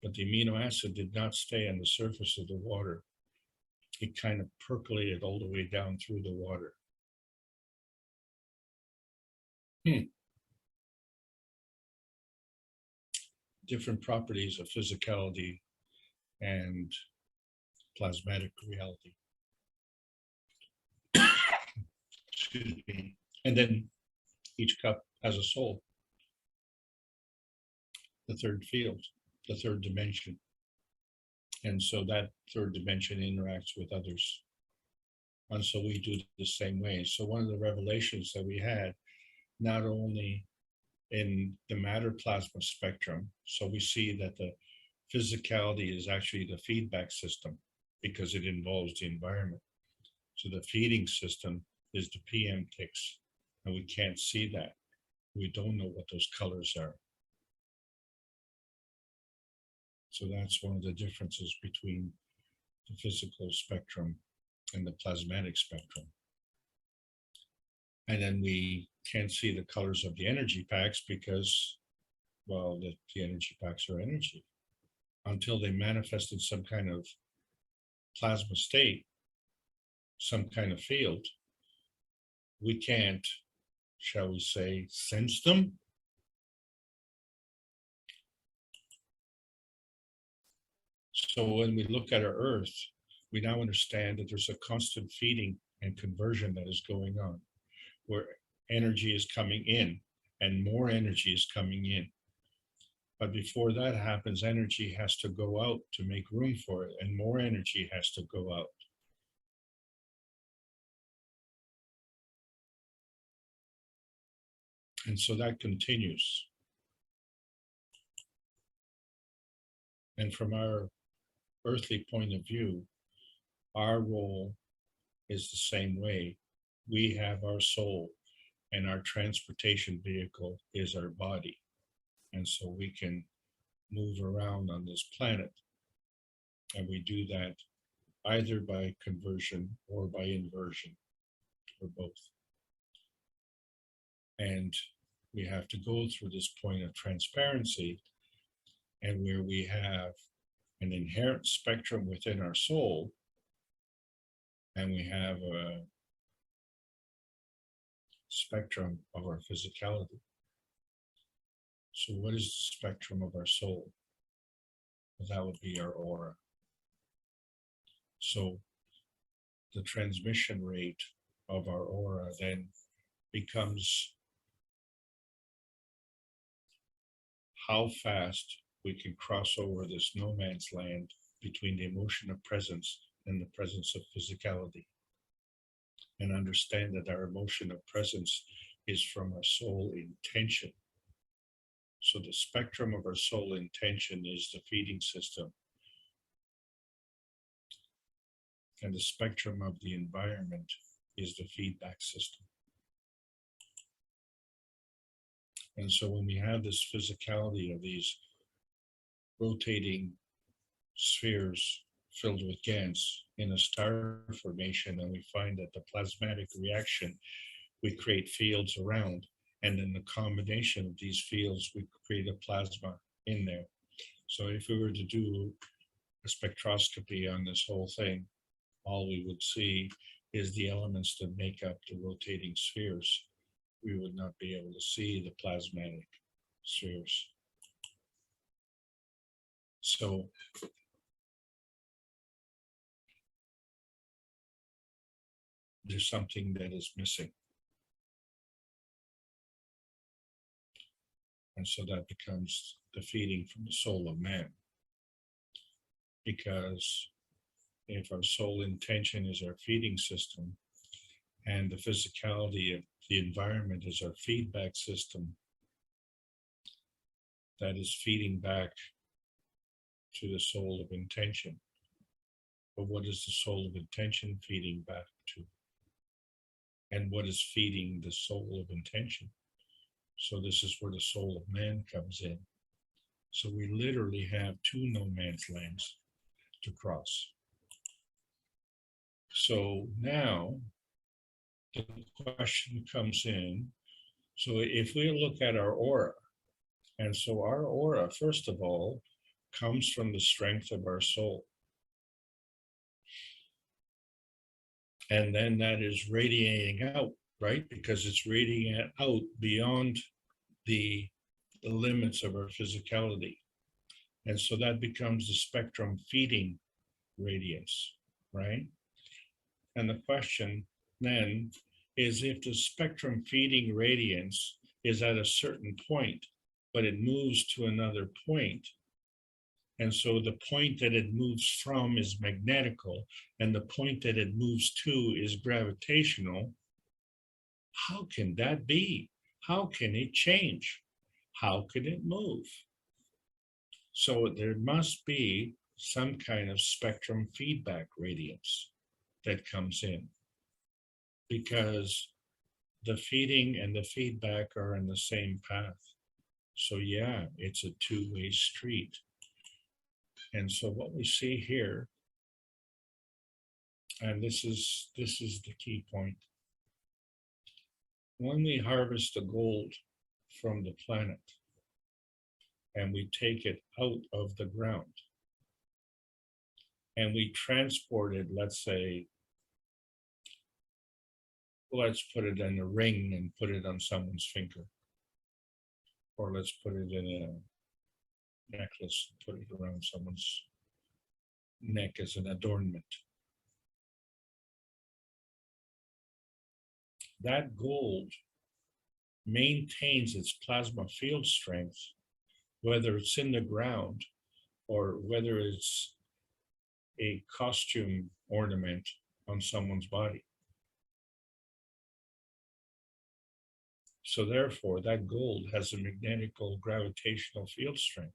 S1: But the amino acid did not stay on the surface of the water. It kind of percolated all the way down through the water. Different properties of physicality and plasmatic reality. Excuse me. And then each cup has a soul. The third field, the third dimension. And so that third dimension interacts with others. And so we do the same way. So one of the revelations that we had, not only in the matter plasma spectrum, so we see that the physicality is actually the feedback system because it involves the environment. So the feeding system is the PM ticks, and we can't see that. We don't know what those colors are. So that's one of the differences between the physical spectrum and the plasmatic spectrum. And then we can't see the colors of the energy packs because, well, the energy packs are energy. Until they manifest in some kind of plasma state, some kind of field, we can't, shall we say, sense them. So when we look at our Earth, we now understand that there's a constant feeding and conversion that is going on, where energy is coming in and more energy is coming in. But before that happens, energy has to go out to make room for it, and more energy has to go out. And so that continues. And from our earthly point of view, our role is the same way. We have our soul, and our transportation vehicle is our body. And so we can move around on this planet. And we do that either by conversion or by inversion, or both. And we have to go through this point of transparency, and where we have an inherent spectrum within our soul, and we have a spectrum of our physicality. So what is the spectrum of our soul? Well, that would be our aura. So the transmission rate of our aura then becomes how fast we can cross over this no man's land between the emotion of presence and the presence of physicality, and understand that our emotion of presence is from our soul intention. So the spectrum of our soul intention is the feeding system, and the spectrum of the environment is the feedback system. And so when we have this physicality of these rotating spheres filled with GANs in a star formation, and we find that the plasmatic reaction, we create fields around, and in the combination of these fields, we create a plasma in there. So if we were to do a spectroscopy on this whole thing, all we would see is the elements that make up the rotating spheres. We would not be able to see the plasmatic spheres. So there's something that is missing. And so that becomes the feeding from the soul of man. Because if our soul intention is our feeding system, and the physicality of the environment is our feedback system, that is feeding back to the soul of intention. But what is the soul of intention feeding back to? And what is feeding the soul of intention? So this is where the soul of man comes in. So we literally have two no man's lands to cross. So now the question comes in. So if we look at our aura, and so our aura, first of all, comes from the strength of our soul. And then that is radiating out, right? Because it's radiating out beyond the limits of our physicality. And so that becomes the spectrum feeding radiance, right? And the question then is, if the spectrum feeding radiance is at a certain point, but it moves to another point, and so the point that it moves from is magnetical, and the point that it moves to is gravitational, how can that be? How can it change? How can it move? So there must be some kind of spectrum feedback radiance that comes in, because the feeding and the feedback are in the same path. So yeah, it's a two-way street. And so what we see here, and this is the key point. When we harvest the gold from the planet and we take it out of the ground and we transport it, let's say, let's put it in a ring and put it on someone's finger, or let's put it in a necklace, put it around someone's neck as an adornment. That gold maintains its plasma field strength, whether it's in the ground or whether it's a costume ornament on someone's body. So therefore, that gold has a magnetical gravitational field strength.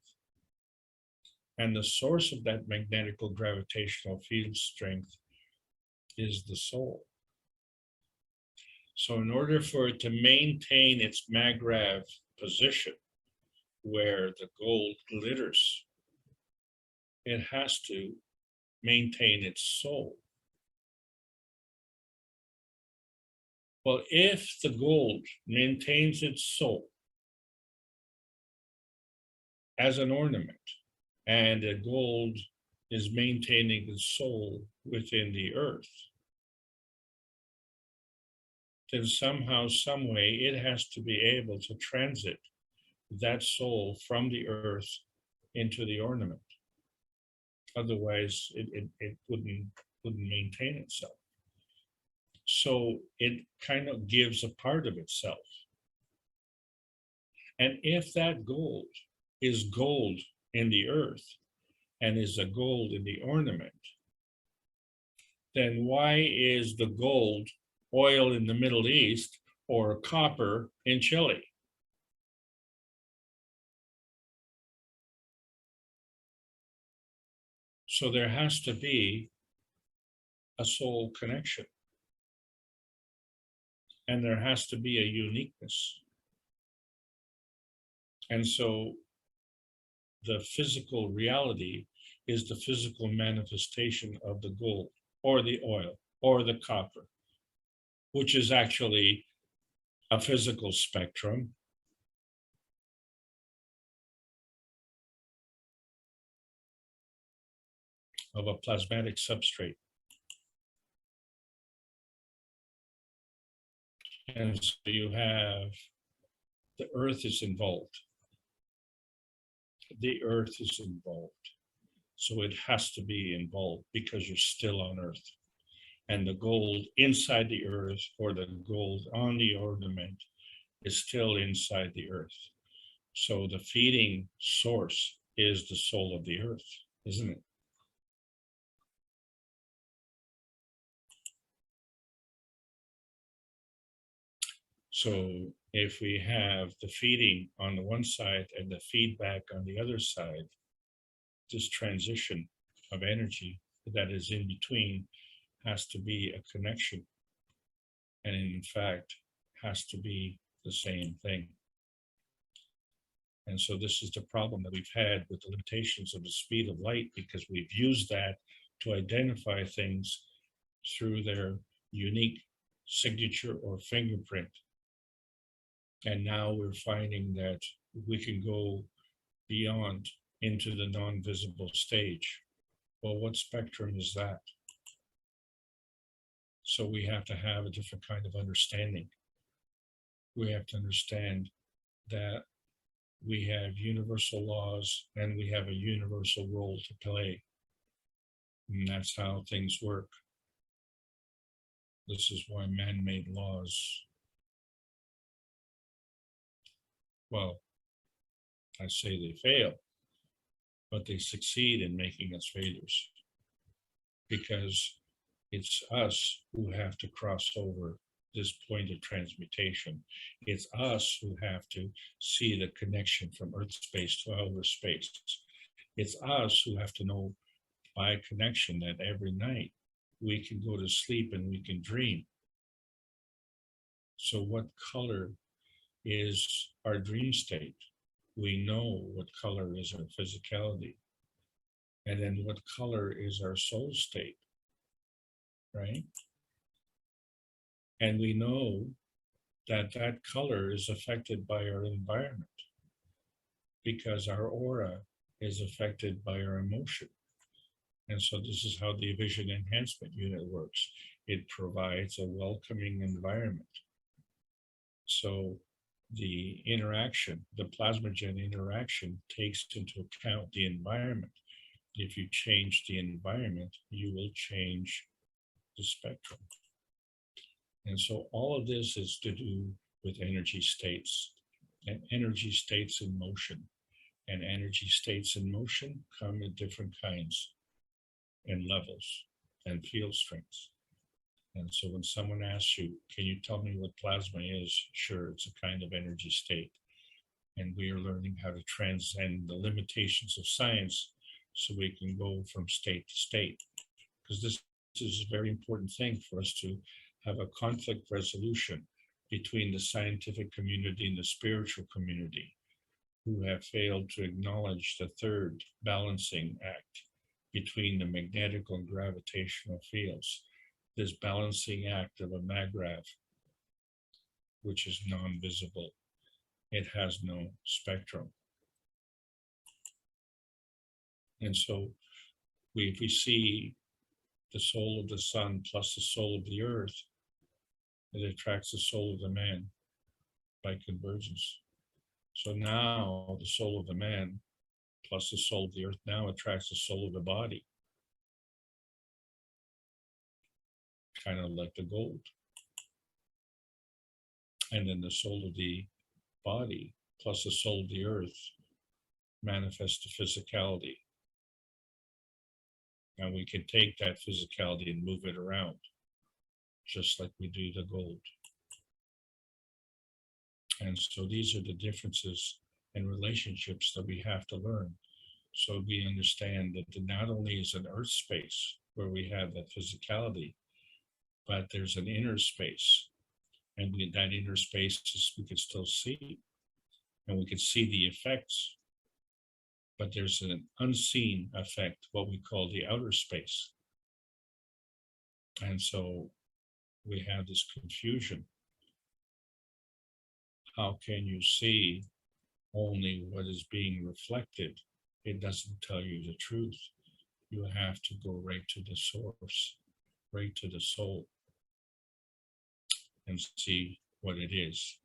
S1: And the source of that magnetical gravitational field strength is the soul. So in order for it to maintain its maggrav position, where the gold glitters, it has to maintain its soul. Well, if the gold maintains its soul as an ornament, and the gold is maintaining the soul within the earth, then somehow, some way, it has to be able to transit that soul from the earth into the ornament. Otherwise, it wouldn't maintain itself. So it kind of gives a part of itself. And if that gold is gold in the earth and is a gold in the ornament, then why is the gold oil in the Middle East or copper in Chile? So there has to be a soul connection. And there has to be a uniqueness. And so the physical reality is the physical manifestation of the gold or the oil or the copper, which is actually a physical spectrum. Of a plasmatic substrate. And so you have, the earth is involved. The earth is involved. So it has to be involved because you're still on earth. And the gold inside the earth or the gold on the ornament is still inside the earth. So the feeding source is the soul of the earth, isn't it? So if we have the feeding on the one side and the feedback on the other side, this transition of energy that is in between has to be a connection. And in fact, has to be the same thing. And so this is the problem that we've had with the limitations of the speed of light, because we've used that to identify things through their unique signature or fingerprint. And now we're finding that we can go beyond into the non-visible stage. Well, what spectrum is that? So we have to have a different kind of understanding. We have to understand that we have universal laws and we have a universal role to play. And that's how things work. This is why man-made laws, well, I say they fail, but they succeed in making us failures, because it's us who have to cross over this point of transmutation. It's us who have to see the connection from Earth space to outer space. It's us who have to know by connection that every night we can go to sleep and we can dream. So what color is our dream state? We know what color is our physicality. And then what color is our soul state, right? And we know that that color is affected by our environment because our aura is affected by our emotion. And so this is how the vision enhancement unit works. It provides a welcoming environment. So the interaction, the plasmagen interaction takes into account the environment. If you change the environment, you will change the spectrum. And so all of this is to do with energy states and energy states in motion. And energy states in motion come in different kinds and levels and field strengths. And so when someone asks you, can you tell me what plasma is? Sure, it's a kind of energy state. And we are learning how to transcend the limitations of science so we can go from state to state. Because this is a very important thing for us to have a conflict resolution between the scientific community and the spiritual community, who have failed to acknowledge the third balancing act between the magnetical and gravitational fields. This balancing act of a maggrav, which is non-visible. It has no spectrum. And so if we see the soul of the sun plus the soul of the earth, it attracts the soul of the man by convergence. So now the soul of the man plus the soul of the earth now attracts the soul of the body. Kind of like the gold. And then the soul of the body plus the soul of the earth manifests the physicality. And we can take that physicality and move it around, just like we do the gold. And so these are the differences and relationships that we have to learn. So we understand that not only is an earth space where we have that physicality, but there's an inner space. And that inner space we can still see. And we can see the effects. But there's an unseen effect, what we call the outer space. And so we have this confusion. How can you see only what is being reflected? It doesn't tell you the truth. You have to go right to the source, right to the soul, and see what it is.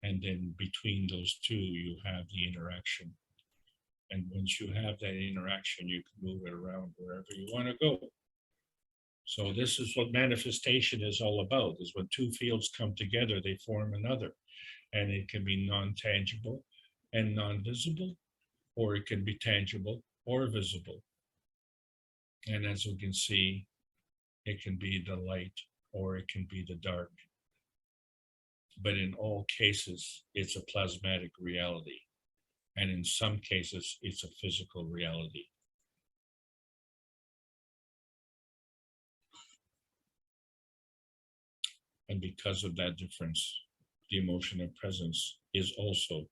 S1: And then between those two, you have the interaction. And once you have that interaction, you can move it around wherever you want to go. So this is what manifestation is all about, is when two fields come together, they form another. And it can be non-tangible and non-visible, or it can be tangible or visible. And as we can see, it can be the light or it can be the dark. But in all cases, it's a plasmatic reality. And in some cases, it's a physical reality. And because of that difference, the emotion of presence is also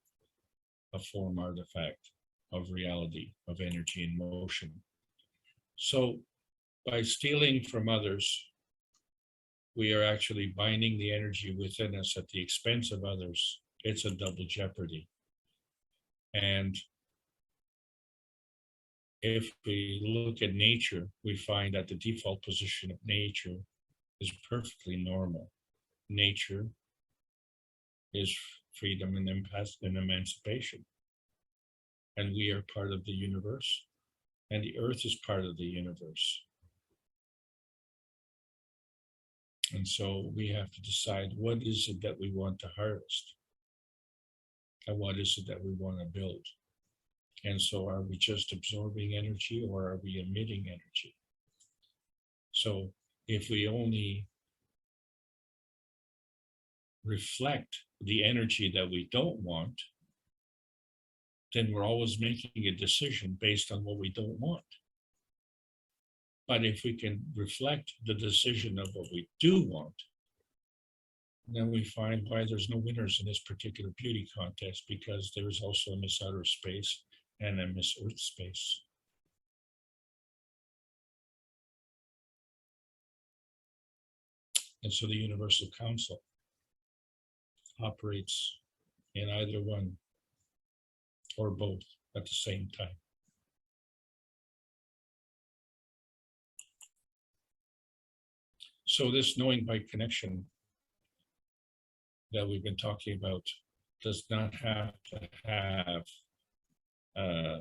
S1: a form artifact of reality, of energy and motion. So by stealing from others, we are actually binding the energy within us at the expense of others. It's a double jeopardy. And if we look at nature, we find that the default position of nature is perfectly normal. Nature is freedom and emancipation. And we are part of the universe, and the earth is part of the universe. And so we have to decide, what is it that we want to harvest? And what is it that we want to build? And so are we just absorbing energy, or are we emitting energy? So if we only reflect the energy that we don't want, then we're always making a decision based on what we don't want. But if we can reflect the decision of what we do want, then we find why there's no winners in this particular beauty contest, because there is also a Miss Outer Space and a Miss Earth Space. And so the Universal Council operates in either one or both at the same time. So this knowing by connection that we've been talking about does not have to have a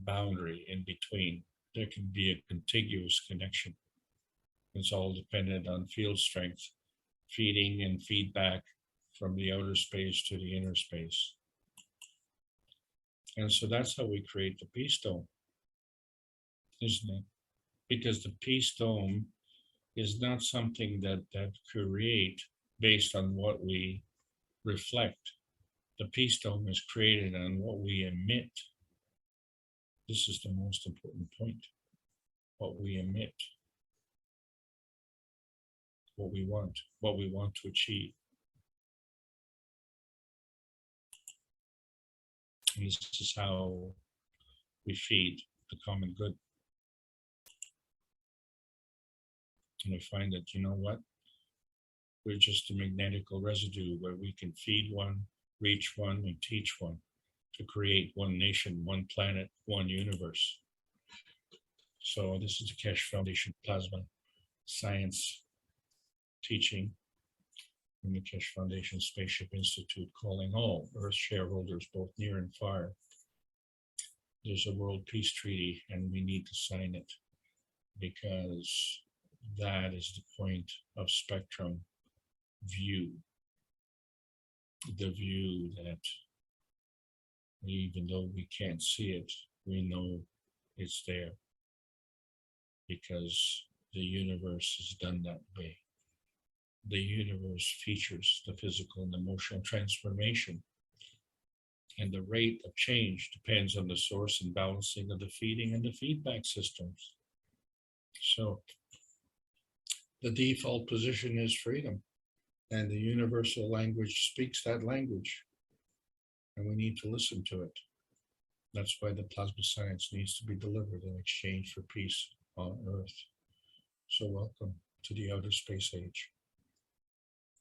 S1: boundary in between. There can be a contiguous connection. It's all dependent on field strength, feeding and feedback from the outer space to the inner space. And so that's how we create the peace dome, isn't it? Because the peace dome is not something that create based on what we reflect. The peace dome is created on what we emit. This is the most important point. What we emit, what we want to achieve. And this is how we feed the common good. And we find that, you know what? We're just a magnetical residue where we can feed one, reach one, and teach one to create one nation, one planet, one universe. So this is the Keshe Foundation Plasma Science teaching from the Keshe Foundation Spaceship Institute, calling all Earth shareholders, both near and far. There's a World Peace Treaty, and we need to sign it because that is the point of spectrum view. The view that even though we can't see it, we know it's there because the universe is done that way. The universe features the physical and emotional transformation, and the rate of change depends on the source and balancing of the feeding and the feedback systems. So the default position is freedom, and the universal language speaks that language, and we need to listen to it. That's why the plasma science needs to be delivered in exchange for peace on Earth. So welcome to the outer space age.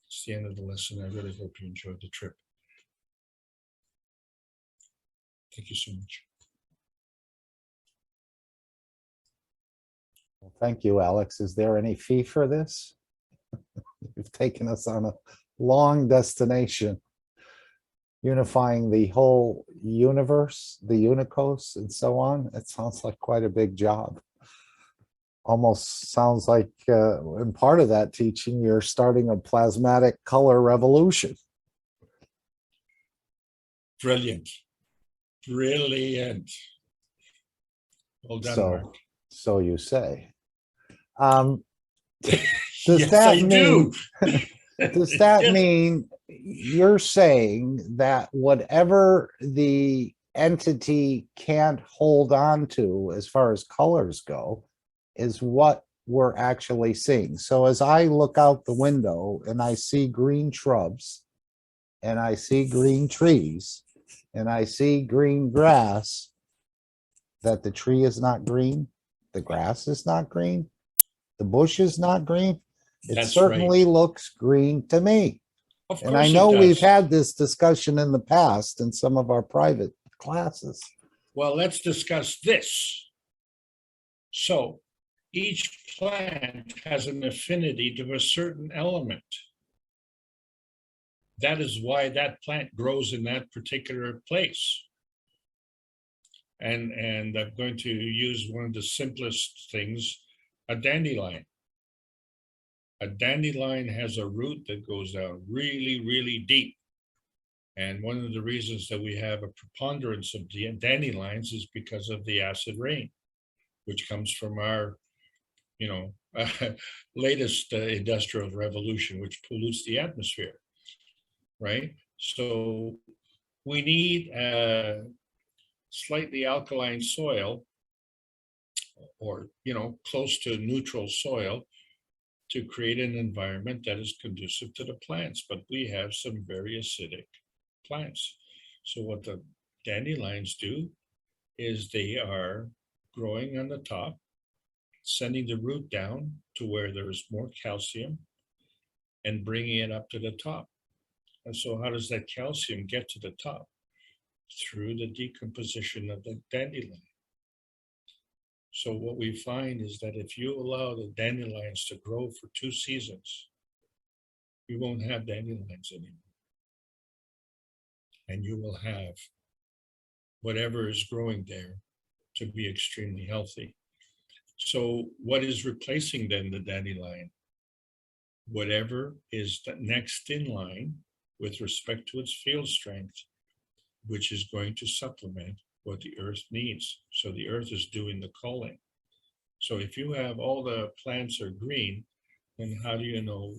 S1: It's the end of the lesson. I really hope you enjoyed the trip. Thank you so much.
S2: Well, thank you, Alex. Is there any fee for this? You've taken us on a long destination, unifying the whole universe, the unicos, and so on. It sounds like quite a big job. Almost sounds like, in part of that teaching, you're starting a plasmatic color revolution.
S1: Brilliant. Brilliant. Well done, Mark.
S2: So you say. Does
S1: Yes,
S2: that
S1: I
S2: mean,
S1: do.
S2: does that
S1: Yes.
S2: mean you're saying that whatever the entity can't hold on to as far as colors go is what we're actually seeing? So as I look out the window and I see green shrubs and I see green trees and I see green grass, that the tree is not green, the grass is not green, the bush is not green. It
S1: That's
S2: certainly
S1: right.
S2: looks green to me.
S1: Of
S2: And I
S1: course
S2: know
S1: it
S2: we've
S1: does.
S2: had this discussion in the past in some of our private classes.
S1: Well, let's discuss this. So each plant has an affinity to a certain element. That is why that plant grows in that particular place. And I'm going to use one of the simplest things, a dandelion. A dandelion has a root that goes down really, really deep. And one of the reasons that we have a preponderance of dandelions is because of the acid rain, which comes from our, latest industrial revolution, which pollutes the atmosphere, right? So we need a slightly alkaline soil, or, close to neutral soil, to create an environment that is conducive to the plants. But we have some very acidic plants. So what the dandelions do is they are growing on the top, sending the root down to where there's more calcium and bringing it up to the top. And so how does that calcium get to the top? Through the decomposition of the dandelion. So what we find is that if you allow the dandelions to grow for 2 seasons, you won't have dandelions anymore. And you will have whatever is growing there to be extremely healthy. So what is replacing then the dandelion? Whatever is the next in line with respect to its field strength, which is going to supplement what the earth needs. So the earth is doing the calling. So if you have all the plants are green, then how do you know,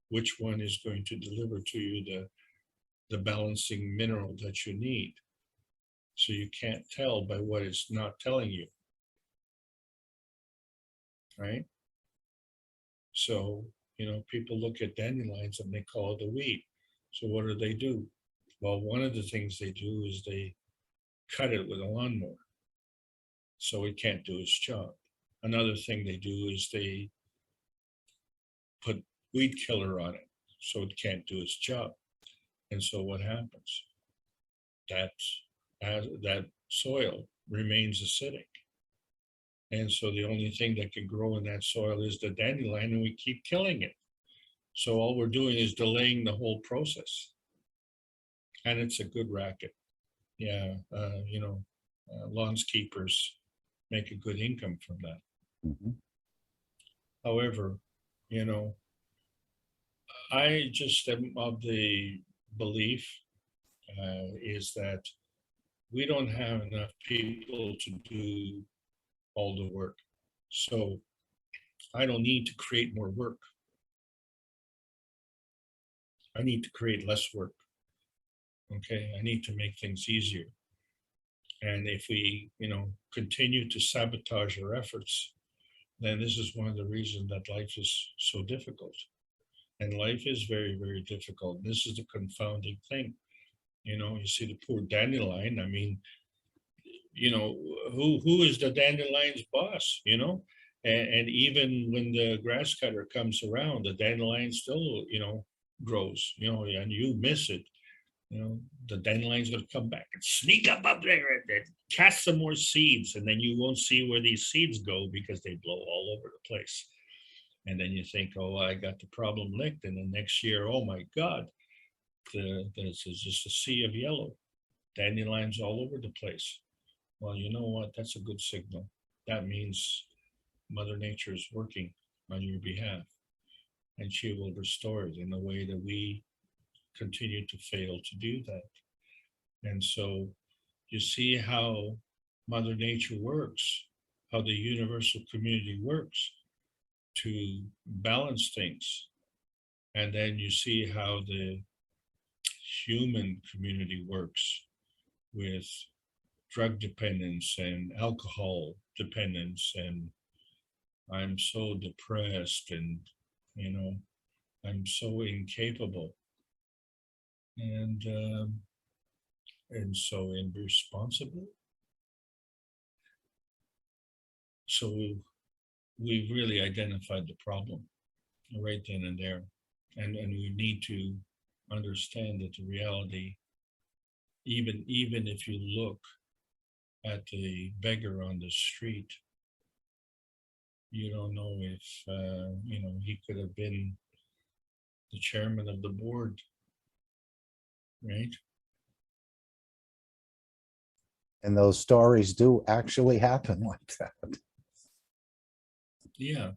S1: which one is going to deliver to you the balancing mineral that you need? So you can't tell by what it's not telling you, right? So, people look at dandelions and they call it a weed. So what do? Well, one of the things they do is they cut it with a lawnmower, so it can't do its job. Another thing they do is they put weed killer on it, so it can't do its job. And so what happens? That soil remains acidic. And so the only thing that can grow in that soil is the dandelion, and we keep killing it. So all we're doing is delaying the whole process. And it's a good racket. Yeah, lawnskeepers make a good income from that.
S2: Mhm.
S1: However, I just am of the belief is that we don't have enough people to do all the work. So I don't need to create more work. I need to create less work. Okay, I need to make things easier. And if we, continue to sabotage our efforts, then this is one of the reasons that life is so difficult. And life is very, very difficult. This is the confounding thing. You see the poor dandelion. I mean, who is the dandelion's boss, and even when the grass cutter comes around, the dandelion still, grows, and you miss it. The dandelion's going to come back and sneak up there and cast some more seeds, and then you won't see where these seeds go because they blow all over the place. And then you think, oh, I got the problem licked. And then next year, oh my God, this is just a sea of yellow, dandelions all over the place. Well, you know what? That's a good signal. That means Mother Nature is working on your behalf, and she will restore it in a way that we continue to fail to do that. And so you see how Mother Nature works, how the universal community works to balance things. And then you see how the human community works with drug dependence and alcohol dependence, and I'm so depressed, and I'm so incapable, and so irresponsible. So we really identified the problem right then and there, and we need to understand that the reality, even if you look at the beggar on the street, you don't know if he could have been the chairman of the board, right?
S2: And those stories do actually happen like that.
S1: Yeah.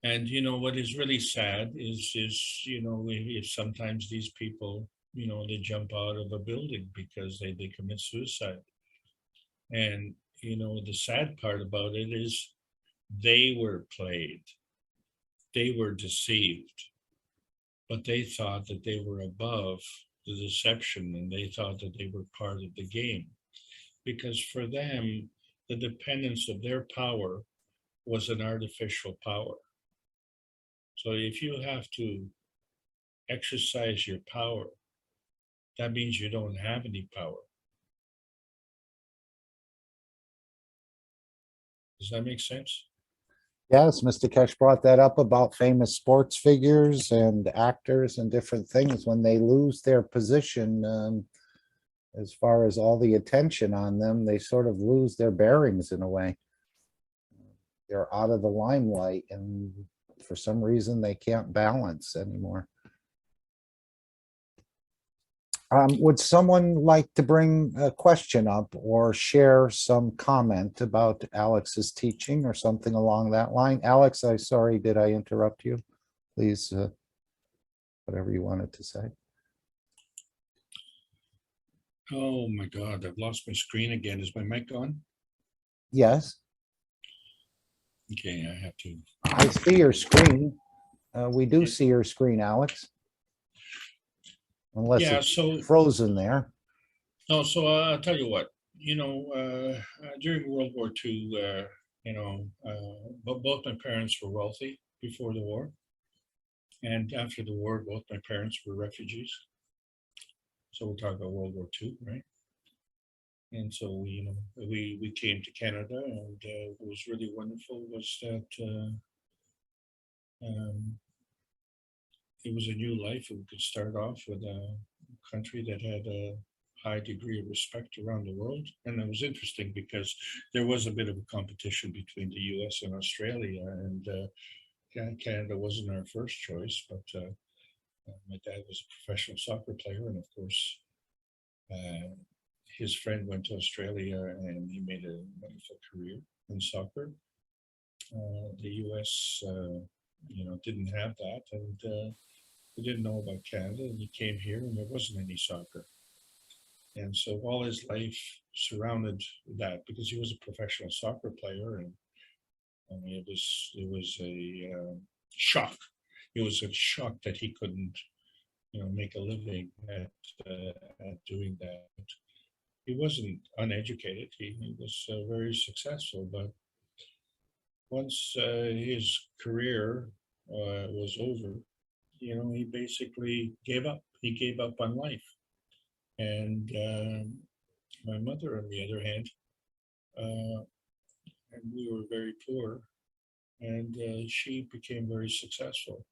S1: And what is really sad is if sometimes these people, they jump out of a building because they commit suicide. And the sad part about it is they were played, they were deceived, but they thought that they were above the deception, and they thought that they were part of the game, because for them the dependence of their power was an artificial power. So if you have to exercise your power, that means you don't have any power. Does that make sense?
S2: Yes, Mr. Kesh brought that up about famous sports figures and actors and different things. When they lose their position, as far as all the attention on them, they sort of lose their bearings in a way. They're out of the limelight, and for some reason they can't balance anymore. Would someone like to bring a question up or share some comment about Alex's teaching or something along that line? Alex, I'm sorry, did I interrupt you? Please, whatever you wanted to say.
S1: Oh my God, I've lost my screen again. Is my mic on?
S2: Yes,
S1: Okay, I have to.
S2: I see your screen. We do see your screen, Alex. Unless
S1: Yeah,
S2: it's
S1: so
S2: frozen there.
S1: no, so I'll tell you what. During World War II, both my parents were wealthy before the war, and after the war, both my parents were refugees. So we're talking about World War II, right? And so we came to Canada, and what was really wonderful was that it was a new life. We could start off with a country that had a high degree of respect around the world. And it was interesting because there was a bit of a competition between the US and Australia, and Canada wasn't our first choice, but my dad was a professional soccer player, and of course, his friend went to Australia and he made a wonderful career in soccer. The US, didn't have that, and he didn't know about Canada, and he came here and there wasn't any soccer. And so all his life surrounded that because he was a professional soccer player, and I mean, it was a shock. It was a shock that he couldn't, make a living at doing that. He wasn't uneducated. He was very successful, but once his career was over, he basically gave up. He gave up on life. And my mother, on the other hand, and we were very poor, and she became very successful.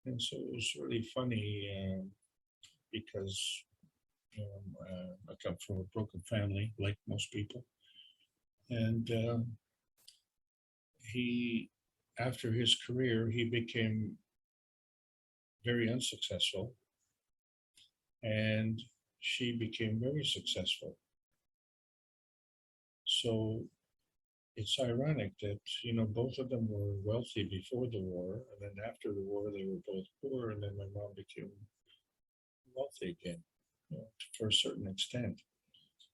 S1: And so it was really funny because I come from a broken family, like most people. And he, after his career, he became very unsuccessful, and she became very successful. So it's ironic that both of them were wealthy before the war, and then after the war they were both poor, and then my mom became wealthy again, for a certain extent.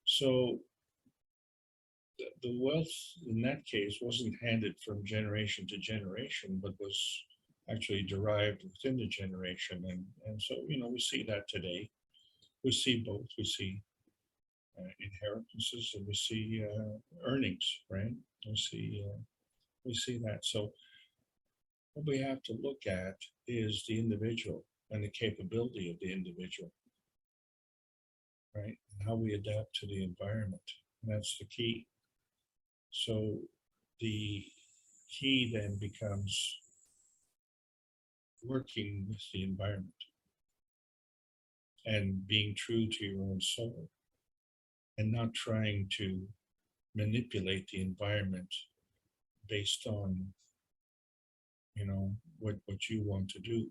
S1: So the wealth in that case wasn't handed from generation to generation, but was actually derived within the generation, and so we see that today. We see both. We see inheritances, and we see earnings, right? We see that. So what we have to look at is the individual and the capability of the individual, right? And how we adapt to the environment. And that's the key. So the key then becomes working with the environment and being true to your own soul and not trying to manipulate the environment based on what you want to do.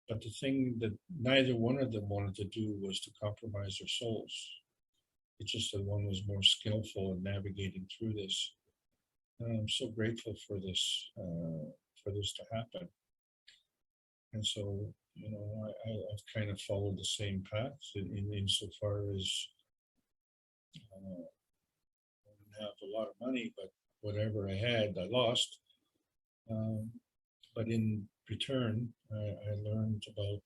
S1: But the thing that neither one of them wanted to do was to compromise their souls. It's just that one was more skillful in navigating through this. And I'm so grateful for this to happen. And so I've kind of followed the same path in insofar as I didn't have a lot of money, but whatever I had, I lost. But in return, I learned about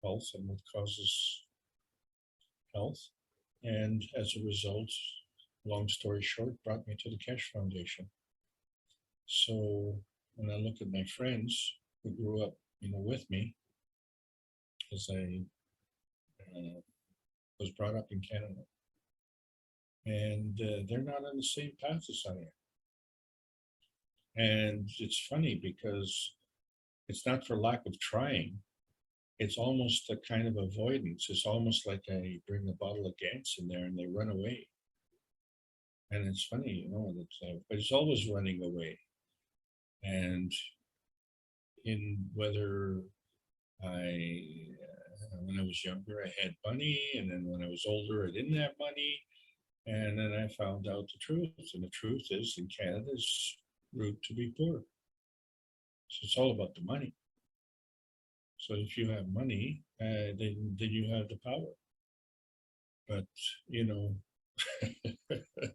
S1: health and what causes health. And as a result, long story short, brought me to the Kesh Foundation. So when I look at my friends who grew up, with me, as I was brought up in Canada, and they're not on the same path as I am. And it's funny because it's not for lack of trying. It's almost a kind of avoidance. It's almost like I bring a bottle of Gants in there and they run away. And it's funny, but it's always running away. And in whether when I was younger, I had money, and then when I was older, I didn't have money. And then I found out the truth. And the truth is, in Canada, it's rude to be poor. So it's all about the money. So if you have money, then you have the power. But,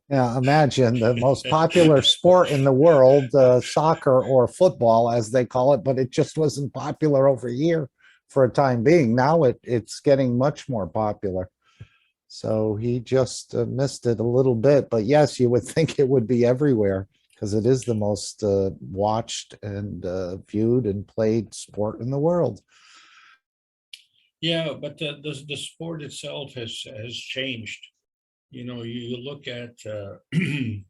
S2: Yeah, imagine the most popular sport in the world, soccer or football, as they call it, but it just wasn't popular over here for a time being. Now it's getting much more popular. So he just missed it a little bit. But yes, you would think it would be everywhere because it is the most watched and viewed and played sport in the world.
S1: yeah, but the sport itself has changed. You look at you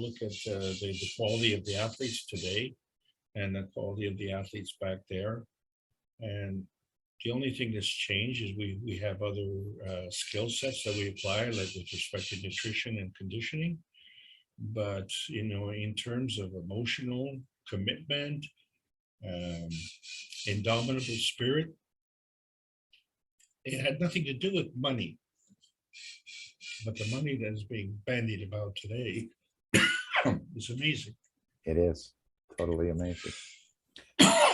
S1: look at the quality of the athletes today and the quality of the athletes back there, and the only thing that's changed is we have other skill sets that we apply, like with respect to nutrition and conditioning. But in terms of emotional commitment, um, indomitable spirit, it had nothing to do with money. But the money that is being bandied about today is amazing.
S2: It is totally amazing.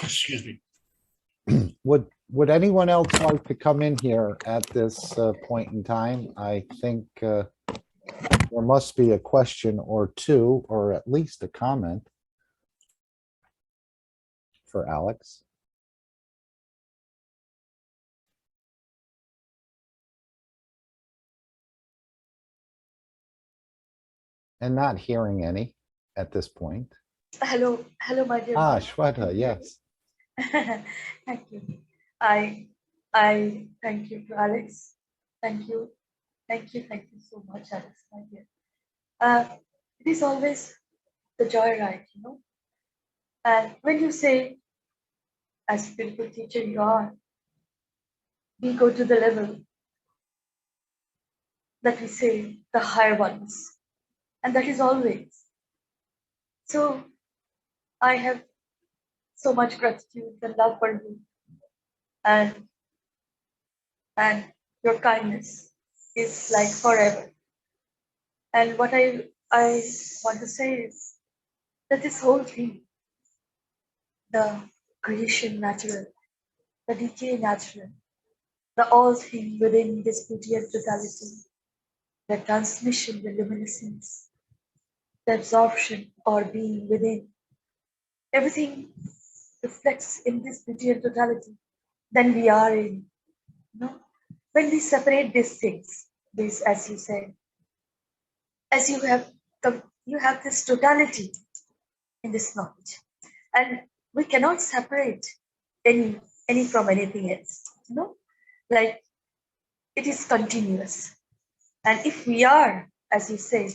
S1: Excuse me.
S2: Would anyone else like to come in here at this point in time? I think there must be a question or two, or at least a comment for Alex. And not hearing any at this point.
S3: Hello, hello, my dear.
S2: Shweta, yes.
S3: Thank you. I thank you to Alex. Thank you. Thank you so much, Alex, my dear. It is always the joyride, And when you say, as a beautiful teacher you are, we go to the level that we say the higher ones, and that is always. So I have so much gratitude and love for you, and your kindness is like forever. And what I want to say is that this whole thing, the creation natural, the decay natural, the all thing within this beauty and totality, the transmission, the luminescence, the absorption or being within, everything reflects in this beauty and totality. Then we are in, when we separate these things, these, as you said, as you have this totality in this knowledge, and we cannot separate any from anything else, like it is continuous. And if we are, as you say,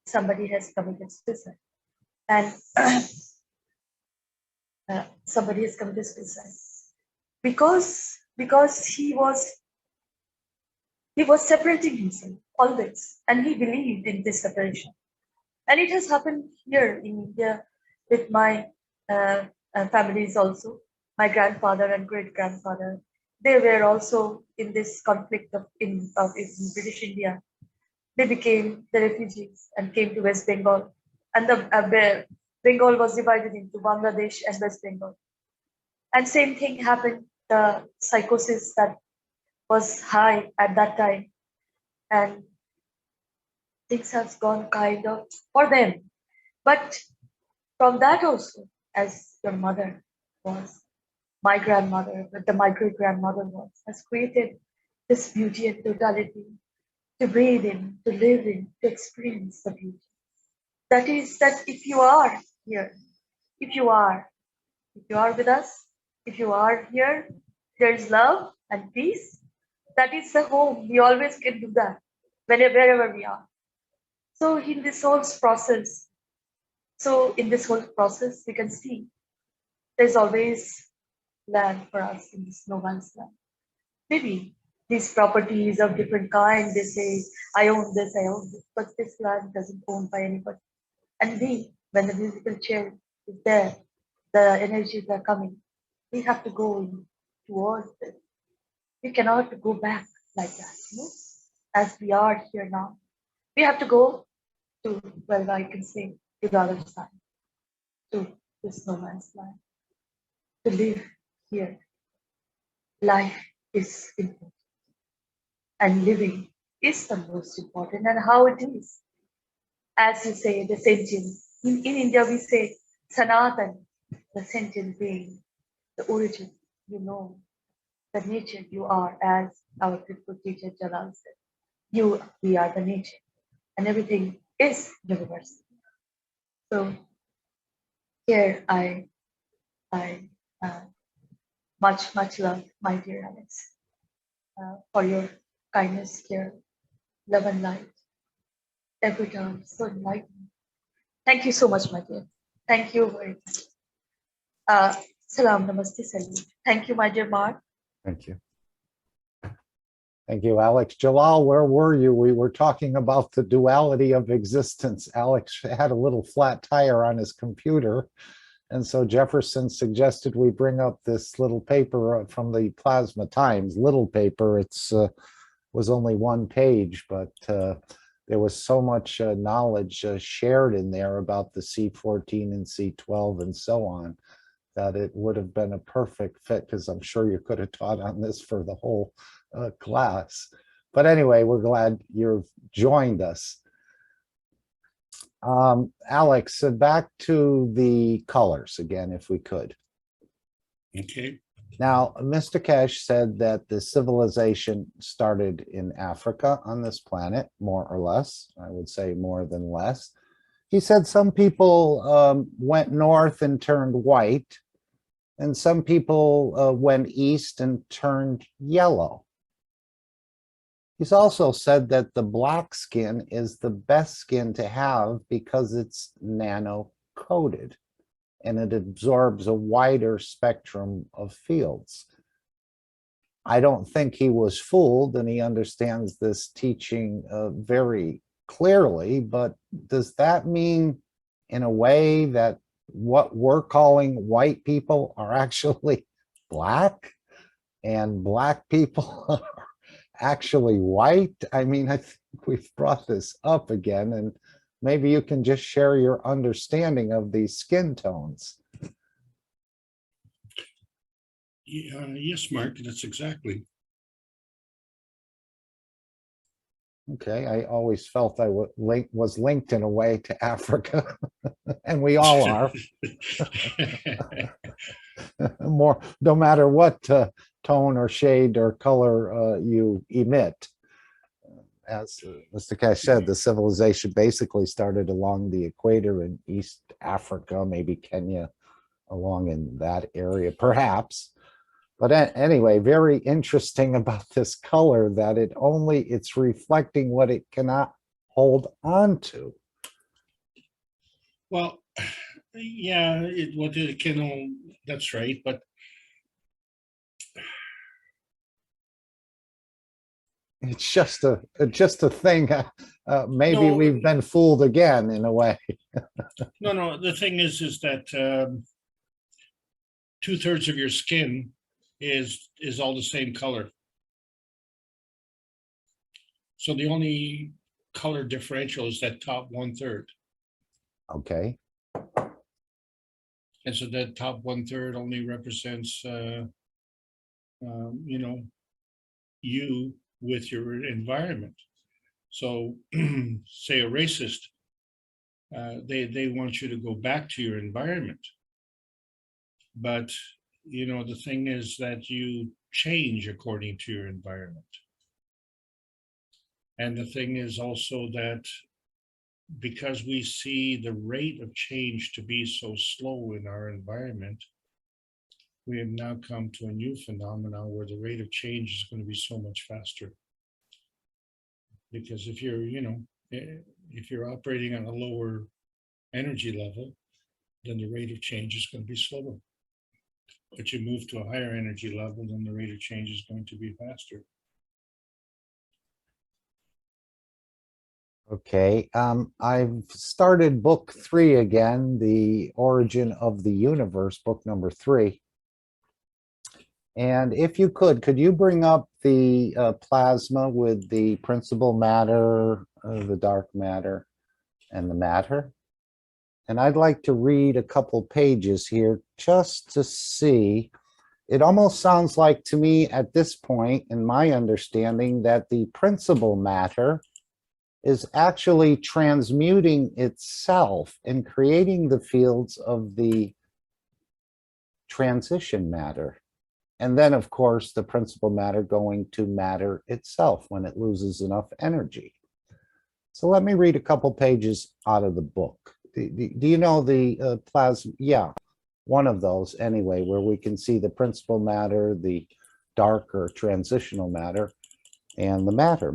S3: somebody has committed suicide, and somebody has committed suicide because he was separating himself always, and he believed in this separation. And it has happened here in India with my families also. My grandfather and great grandfather, they were also in this conflict in British India. They became the refugees and came to West Bengal, and the Bengal was divided into Bangladesh and West Bengal. And same thing happened. The psychosis that was high at that time, and things have gone kind of for them. But from that also, as your mother was, my grandmother, but my great grandmother was, has created this beauty and totality to breathe in, to live in, to experience the beauty. That is that if you are here, if you are with us, if you are here, there is love and peace. That is the home. We always can do that wherever we are. So in this whole process, So in this whole process, we can see there's always land for us in this no man's land. Maybe these properties of different kind, they say, I own this, I own this, but this land doesn't owned by anybody. And we, when the musical chair is there, the energies are coming, we have to go in towards it. We cannot go back like that, as we are here now. We have to go to, well, I can say, to the other side, to this no man's land, to live here. Life is important, and living is the most important, and how it is. As you say, the sentient. In India, we say Sanatan, the sentient being, the origin, the nature you are, as our beautiful teacher Jalal said. We are the nature, and everything is universal. So here I much love, my dear Alex, for your kindness, care, love, and light. Every time, so enlightening. Thank you so much, my dear. Thank you very much. Salam, namaste, salute. Thank you, my dear Mark.
S2: Thank you. Thank you, Alex. Jalal, where were you? We were talking about the duality of existence. Alex had a little flat tire on his computer. And so Jefferson suggested we bring up this little paper from the Plasma Times, little paper. It's was only one page, but there was so much knowledge shared in there about the C14 and C12 and so on, that it would have been a perfect fit, because I'm sure you could have taught on this for the whole class. But anyway, we're glad you've joined us. Alex, back to the colors again, if we could.
S1: Okay.
S2: Now, Mr. Kesh said that the civilization started in Africa on this planet, more or less. I would say more than less. He said some people went north and turned white, and some people went east and turned yellow. He's also said that the black skin is the best skin to have because it's nano-coated and it absorbs a wider spectrum of fields. I don't think he was fooled, and he understands this teaching very clearly, but does that mean in a way that what we're calling white people are actually black and black people are actually white? I mean, I think we've brought this up again, and maybe you can just share your understanding of these skin tones.
S1: Yes, Mark, that's exactly.
S2: Okay, I always felt I was linked in a way to Africa, and we all are. More, no matter what tone or shade or color you emit. As Mr. Cash said, the civilization basically started along the equator in East Africa, maybe Kenya, along in that area, perhaps. But anyway, very interesting about this color, that it's reflecting what it cannot hold on to.
S1: Well, yeah, what it can, that's right, but
S2: It's just a thing. Maybe
S1: No.
S2: we've been fooled again in a way.
S1: No, the thing is that 2/3 of your skin is all the same color. So the only color differential is that top 1/3.
S2: Okay.
S1: And so that top 1/3 only represents, you with your environment. So say a racist, they want you to go back to your environment. But, the thing is that you change according to your environment. And the thing is also that because we see the rate of change to be so slow in our environment, we have now come to a new phenomenon where the rate of change is going to be so much faster. Because if you're operating on a lower energy level, then the rate of change is going to be slower. But you move to a higher energy level, then the rate of change is going to be faster.
S2: Okay, I've started book 3 again, The Origin of the Universe, book number 3. And if you could you bring up the plasma with the principal matter, the dark matter, and the matter? And I'd like to read a couple pages here just to see. It almost sounds like to me at this point, in my understanding, that the principal matter is actually transmuting itself and creating the fields of the transition matter. And then, of course, the principal matter going to matter itself when it loses enough energy. So let me read a couple pages out of the book. Do you know the plasma? Yeah, one of those anyway, where we can see the principal matter, the dark or transitional matter, and the matter.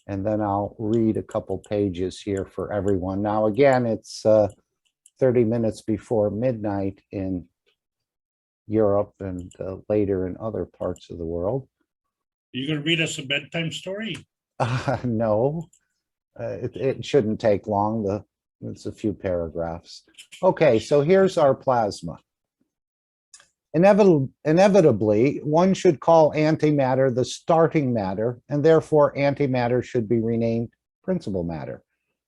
S2: And then I'll read a couple pages here for everyone. Now, again, it's 30 minutes before midnight in Europe and later in other parts of the world.
S1: Are you going to read us a bedtime story?
S2: No, it shouldn't take long. It's a few paragraphs. Okay, so here's our plasma. Inevitably, one should call antimatter the starting matter, and therefore antimatter should be renamed principal matter.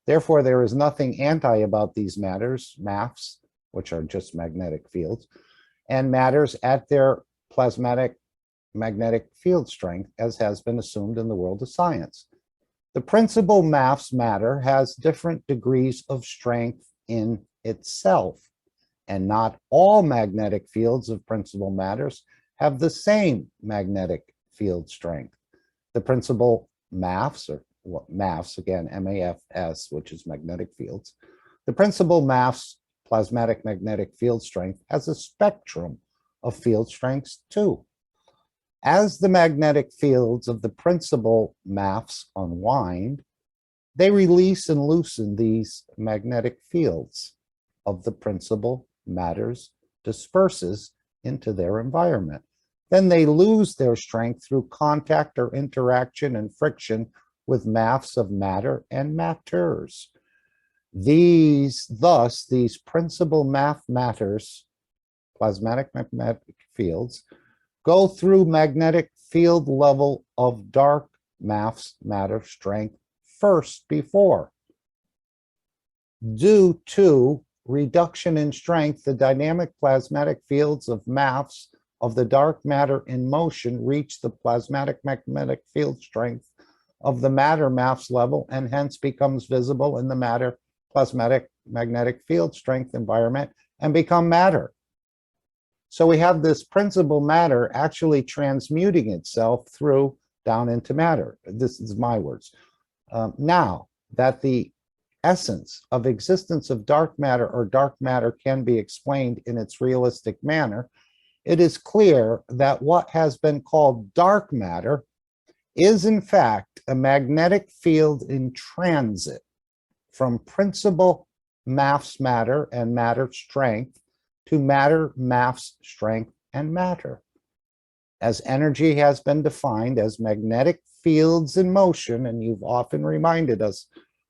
S2: Therefore, there is nothing anti about these matters, MAFs, which are just magnetic fields, and matters at their plasmatic magnetic field strength, as has been assumed in the world of science. The principal MAFs matter has different degrees of strength in itself, and not all magnetic fields of principal matters have the same magnetic field strength. The principal MAFs, or MAFs, again, MAFS, which is magnetic fields, the principal MAFs, plasmatic magnetic field strength, has a spectrum of field strengths too. As the magnetic fields of the principal MAFs unwind, they release and loosen these magnetic fields of the principal matters disperses into their environment. Then they lose their strength through contact or interaction and friction with MAFs of matter and matters. Thus, these principal MAF matters, plasmatic magnetic fields, go through magnetic field level of dark MAFs matter strength first before. Due to reduction in strength, the dynamic plasmatic fields of MAFs of the dark matter in motion reach the plasmatic magnetic field strength of the matter MAFs level and hence becomes visible in the matter plasmatic magnetic field strength environment and become matter. So we have this principal matter actually transmuting itself through down into matter. This is my words. Now that the essence of existence of dark matter or dark matter can be explained in its realistic manner, it is clear that what has been called dark matter is in fact a magnetic field in transit from principal MAFs matter and matter strength to matter MAFs strength and matter. As energy has been defined as magnetic fields in motion, and you've often reminded us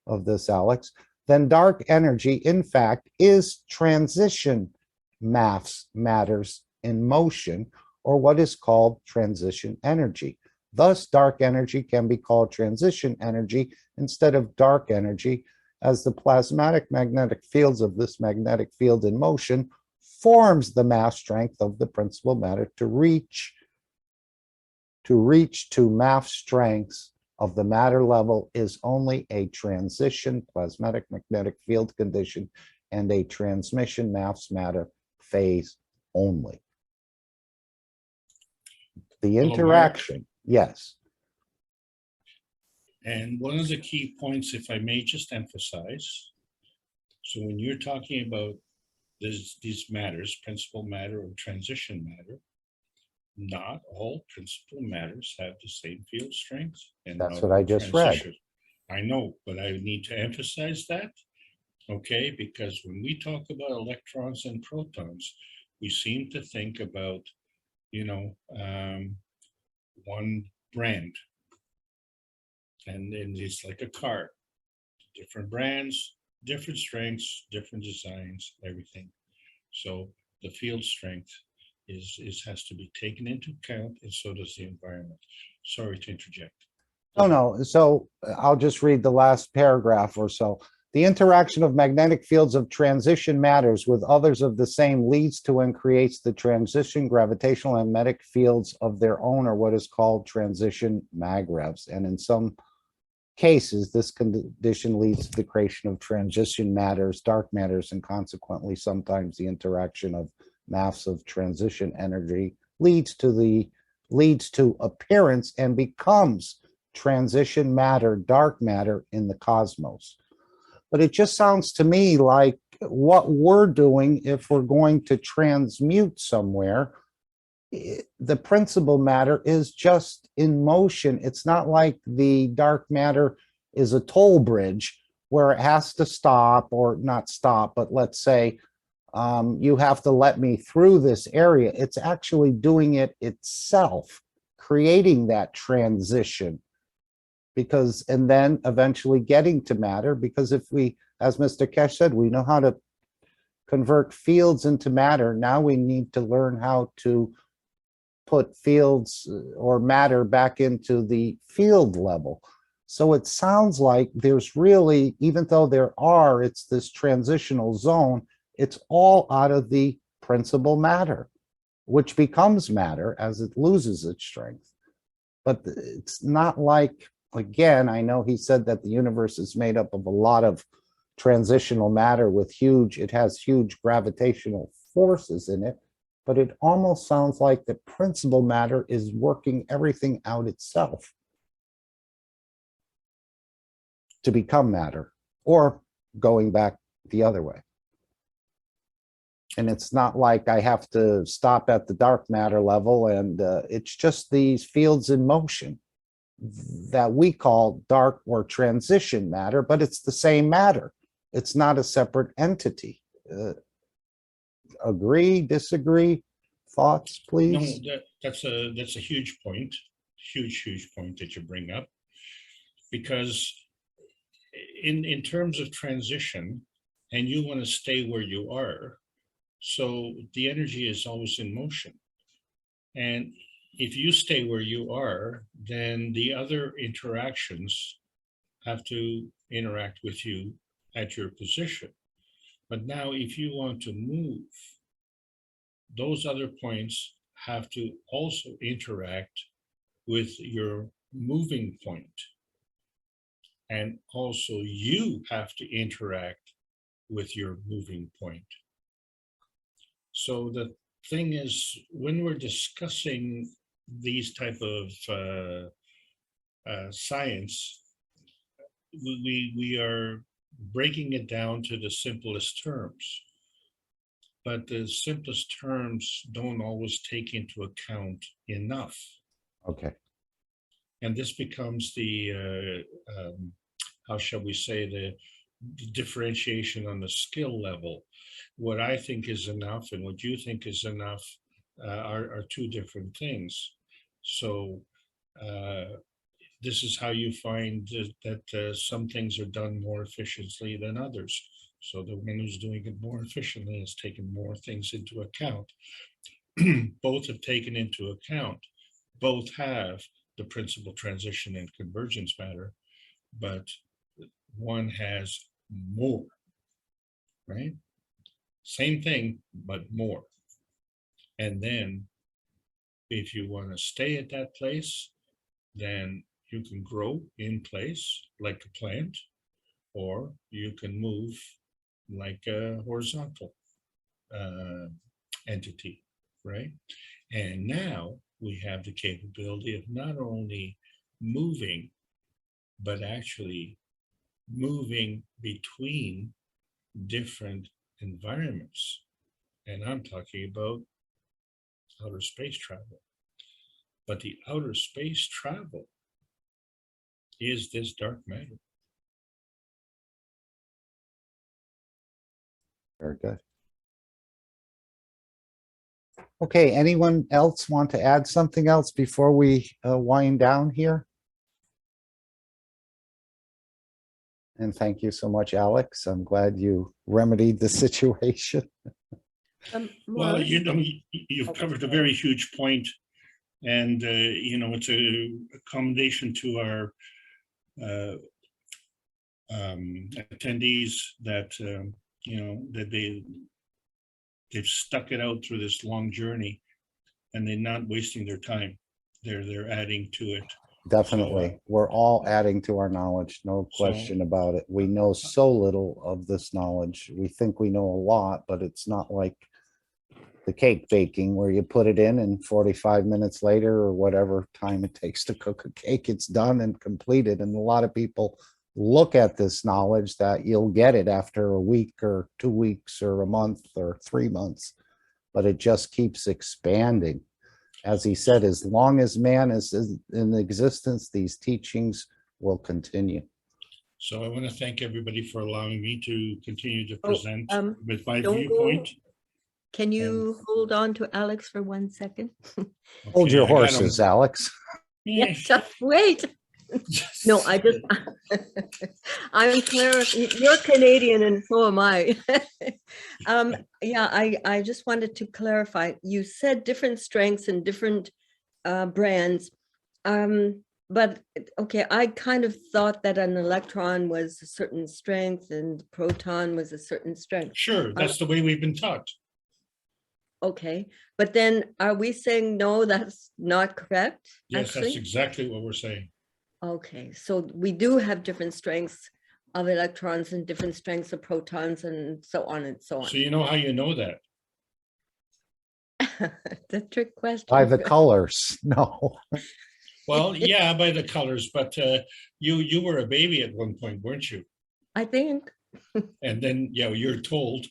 S2: of this, Alex, then dark energy, in fact, is transition MAFs matters in motion, or what is called transition energy. Thus, dark energy can be called transition energy instead of dark energy, as the plasmatic magnetic fields of this magnetic field in motion forms the mass strength of the principal matter to reach to MAF strengths of the matter level is only a transition plasmatic magnetic field condition and a transmission MAFs matter phase only. The interaction, yes.
S1: And one of the key points, if I may just emphasize, so when you're talking about these matters, principal matter or transition matter, not all principal matters have the same field strength. And
S2: That's
S1: not
S2: what I
S1: all
S2: just read.
S1: I know, but I need to emphasize that, okay? Because when we talk about electrons and protons, we seem to think about, you know, one brand. And then it's like a car, different brands, different strengths, different designs, everything. So the field strength is has to be taken into account, and so does the environment. Sorry to interject.
S2: Oh, no. So I'll just read the last paragraph or so. The interaction of magnetic fields of transition matters with others of the same leads to and creates the transition gravitational and magnetic fields of their own, or what is called transition magrevs. And in some cases, this condition leads to the creation of transition matters, dark matters, and consequently, sometimes the interaction of mass of transition energy leads to appearance and becomes transition matter, dark matter in the cosmos. But it just sounds to me like what we're doing, if we're going to transmute somewhere, the principal matter is just in motion. It's not like the dark matter is a toll bridge where it has to stop, or not stop, but let's say you have to let me through this area. It's actually doing it itself, creating that transition, because, and then eventually getting to matter, because if we, as Mr. Kesh said, we know how to convert fields into matter. Now we need to learn how to put fields or matter back into the field level. So it sounds like there's really, even though it's this transitional zone, it's all out of the principal matter, which becomes matter as it loses its strength. But it's not like, again, I know he said that the universe is made up of a lot of transitional matter with it has huge gravitational forces in it, but it almost sounds like the principal matter is working everything out itself to become matter, or going back the other way. And it's not like I have to stop at the dark matter level, and it's just these fields in motion that we call dark or transition matter, but it's the same matter. It's not a separate entity. Agree, disagree? Thoughts,
S1: No,
S2: please?
S1: that's a huge point, huge point that you bring up, because in terms of transition, and you want to stay where you are, so the energy is always in motion. And if you stay where you are, then the other interactions have to interact with you at your position. But now if you want to move, those other points have to also interact with your moving point. And also you have to interact with your moving point. So the thing is, when we're discussing these type of science, we are breaking it down to the simplest terms. But the simplest terms don't always take into account enough.
S2: Okay.
S1: And this becomes the, how shall we say, the differentiation on the skill level. What I think is enough and what you think is enough are two different things. So this is how you find that some things are done more efficiently than others. So the one who's doing it more efficiently has taken more things into account. Both have taken into account, both have the principal transition and convergence matter, but one has more, right? Same thing, but more. And then if you want to stay at that place, then you can grow in place like a plant, or you can move like a horizontal entity, right? And now we have the capability of not only moving, but actually moving between different environments. And I'm talking about outer space travel. But the outer space travel is this dark matter.
S2: Very good. Okay, anyone else want to add something else before we wind down here? And thank you so much, Alex. I'm glad you remedied the situation.
S1: Well,
S4: Morris?
S1: you've covered a very huge point, and it's a accommodation to our attendees that that they've stuck it out through this long journey, and they're not wasting their time. They're adding to it.
S2: Definitely. We're all adding to our knowledge, no question about it. We know so little of this knowledge. We think we know a lot, but it's not like the cake baking where you put it in and 45 minutes later or whatever time it takes to cook a cake, it's done and completed. And a lot of people look at this knowledge that you'll get it after a week or 2 weeks or a month or 3 months, but it just keeps expanding. As he said, as long as man is in existence, these teachings will continue.
S1: So I want to thank everybody for allowing me to continue to present with my
S4: don't
S1: viewpoint.
S4: Can you hold on to Alex for 1 second?
S2: Hold
S1: Okay,
S2: your
S1: I got 'em.
S2: horses, Alex.
S1: Yeah.
S4: Just wait. No, I just, I'm clear, you're Canadian and so am I. Yeah, I just wanted to clarify, you said different strengths and different brands. But okay, I kind of thought that an electron was a certain strength and proton was a certain strength.
S1: Sure, that's the way we've been taught.
S4: Okay, but then are we saying, no, that's not correct?
S1: Yes, that's
S4: actually?
S1: exactly what we're saying.
S4: Okay, so we do have different strengths of electrons and different strengths of protons and so on and so on.
S1: So you know how you know that?
S4: The trick question.
S2: By the colors, no.
S1: Well, yeah, by the colors, but you were a baby at one point, weren't you?
S4: I think.
S1: And then, yeah, you're told.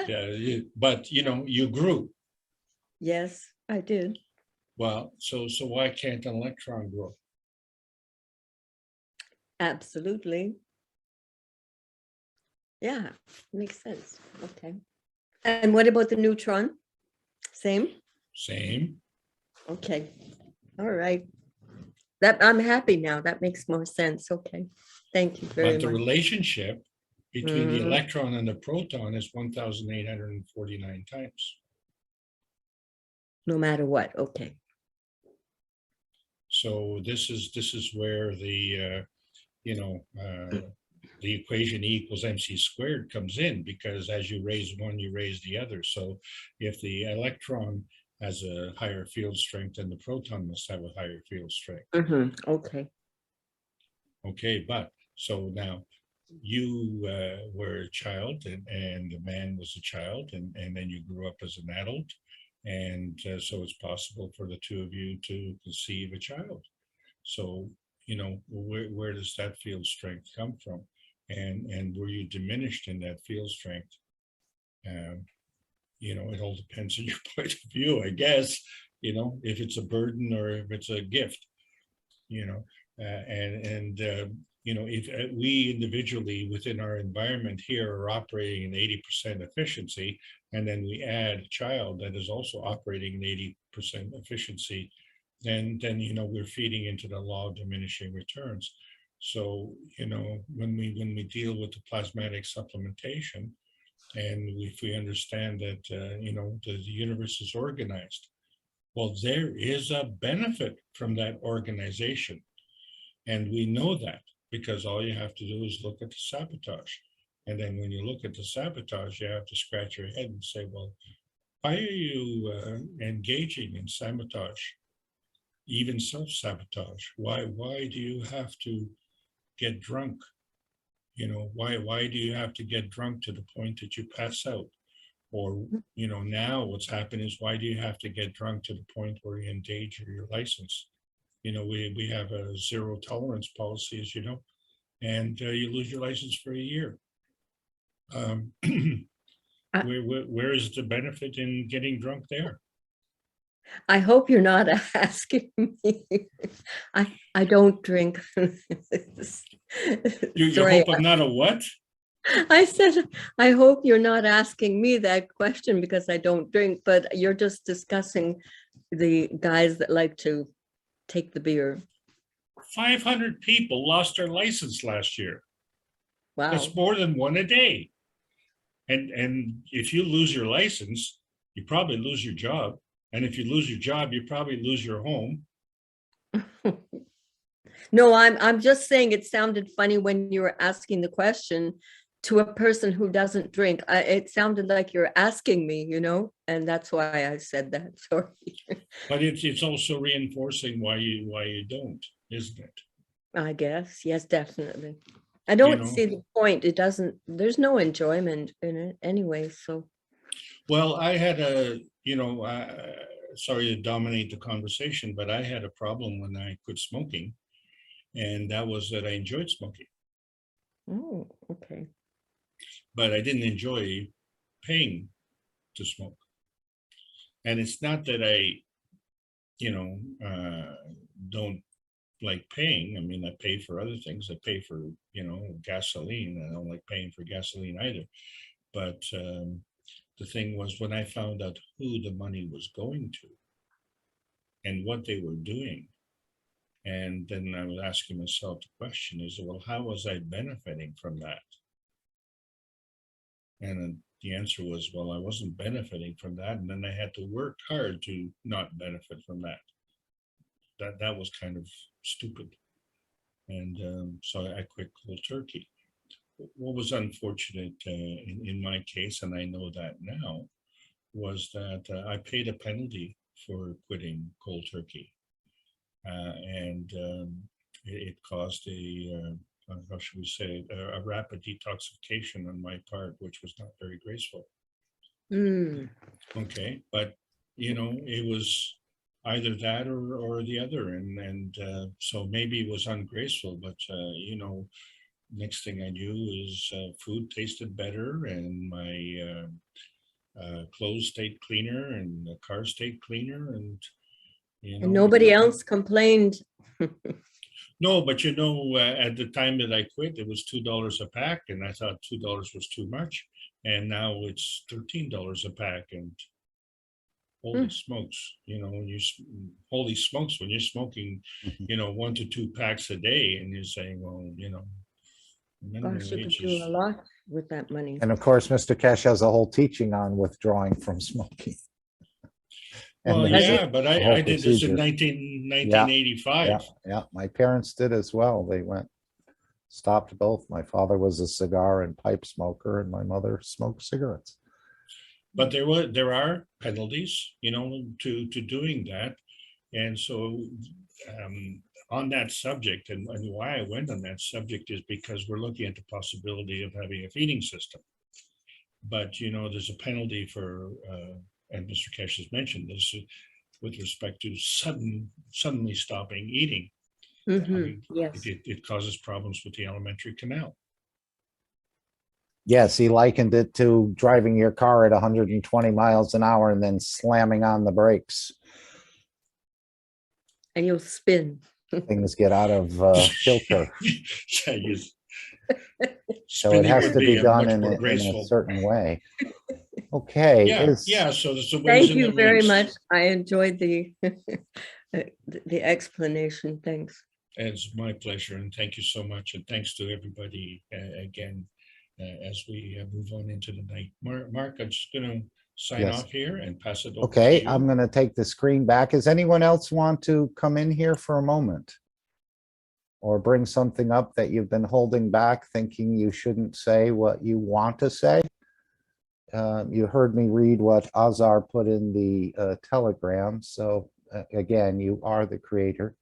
S1: Yeah, but you grew.
S4: Yes, I did.
S1: Well, so why can't an electron grow?
S4: Absolutely. Yeah, makes sense. Okay. And what about the neutron? Same?
S1: Same.
S4: Okay. All right. That I'm happy now. That makes more sense. Okay. Thank you very
S1: But the
S4: much.
S1: relationship between the
S4: Mhm.
S1: electron and the proton is 1,849 times.
S4: No matter what. Okay.
S1: So this is where the the equation E equals mc squared comes in, because as you raise one, you raise the other. So if the electron has a higher field strength, then the proton must have a higher field strength.
S4: Okay.
S1: Okay, but so now you were a child, and the man was a child, and then you grew up as an adult, and so it's possible for the two of you to conceive a child. So where does that field strength come from, and were you diminished in that field strength? It all depends on your point of view, I guess. If it's a burden or if it's a gift. If we individually within our environment here are operating in 80% efficiency, and then we add a child that is also operating in 80% efficiency, then we're feeding into the law of diminishing returns. So when we deal with the plasmatic supplementation, and if we understand that the universe is organized, well, there is a benefit from that organization. And we know that because all you have to do is look at the sabotage. And then when you look at the sabotage, you have to scratch your head and say, well, why are you engaging in sabotage, even self-sabotage? Why do you have to get drunk? Why do you have to get drunk to the point that you pass out? Or, now what's happened is, why do you have to get drunk to the point where you endanger your license? We have a zero tolerance policy, as you know, and you lose your license for a year. Where is the benefit in getting drunk there?
S4: I hope you're not asking me. I don't drink.
S1: You
S4: Sorry,
S1: hope I'm not a what?
S4: I said, I hope you're not asking me that question because I don't drink, but you're just discussing the guys that like to take the beer.
S1: 500 people lost their license last year.
S4: Wow.
S1: That's more than one a day. And if you lose your license, you probably lose your job. And if you lose your job, you probably lose your home.
S4: No, I'm just saying it sounded funny when you were asking the question to a person who doesn't drink. It sounded like you're asking me, you know, and that's why I said that. Sorry.
S1: But it's also reinforcing why you don't, isn't it?
S4: I guess. Yes, definitely. I don't see the point. It doesn't, there's no enjoyment in it anyway. So.
S1: Well, I had sorry to dominate the conversation, but I had a problem when I quit smoking. And that was that I enjoyed smoking.
S4: Oh, okay.
S1: But I didn't enjoy paying to smoke. And it's not that I, don't like paying. I mean, I pay for other things. I pay for, gasoline. I don't like paying for gasoline either. But the thing was, when I found out who the money was going to and what they were doing, and then I was asking myself the question is, well, how was I benefiting from that? And the answer was, well, I wasn't benefiting from that. And then I had to work hard to not benefit from that. That was kind of stupid. And so I quit cold turkey. What was unfortunate in my case, and I know that now, was that I paid a penalty for quitting cold turkey. And it caused how should we say, a rapid detoxification on my part, which was not very graceful. Okay, but it was either that or the other, and so maybe it was ungraceful, but next thing I knew is food tasted better, and my clothes stayed cleaner, and the car stayed cleaner, and
S4: and nobody else complained.
S1: No, but at the time that I quit, it was $2 a pack, and I thought $2 was too much, and now it's $13 a pack, and holy smokes, holy smokes, when you're smoking, 1 to 2 packs a day, and you're saying, well,
S4: gosh, you could do a lot with that money.
S2: And of course, Mr. Kesh has a whole teaching on withdrawing from smoking.
S1: Well, yeah, but I did this in 1985.
S2: Yeah, my parents did as well. They stopped both. My father was a cigar and pipe smoker, and my mother smoked cigarettes.
S1: But there are penalties, to doing that. And so on that subject, and why I went on that subject is because we're looking at the possibility of having a feeding system. But, there's a penalty for, and Mr. Kesh has mentioned this, with respect to suddenly stopping eating.
S4: Yes.
S1: It causes problems with the alimentary canal.
S2: Yes, he likened it to driving your car at 120 miles an hour and then slamming on the brakes.
S4: And you'll spin.
S2: Things get out of kilter. So it has to be done in a certain way. Okay.
S1: So
S4: thank you very much. I enjoyed the explanation. Thanks.
S1: It's my pleasure, and thank you so much, and thanks to everybody again as we move on into the night. Mark, I'm just going to sign off here and pass it over.
S2: Okay, I'm going to take the screen back. Does anyone else want to come in here for a moment? Or bring something up that you've been holding back, thinking you shouldn't say what you want to say? You heard me read what Azar put in the telegram. So again, you are the creator.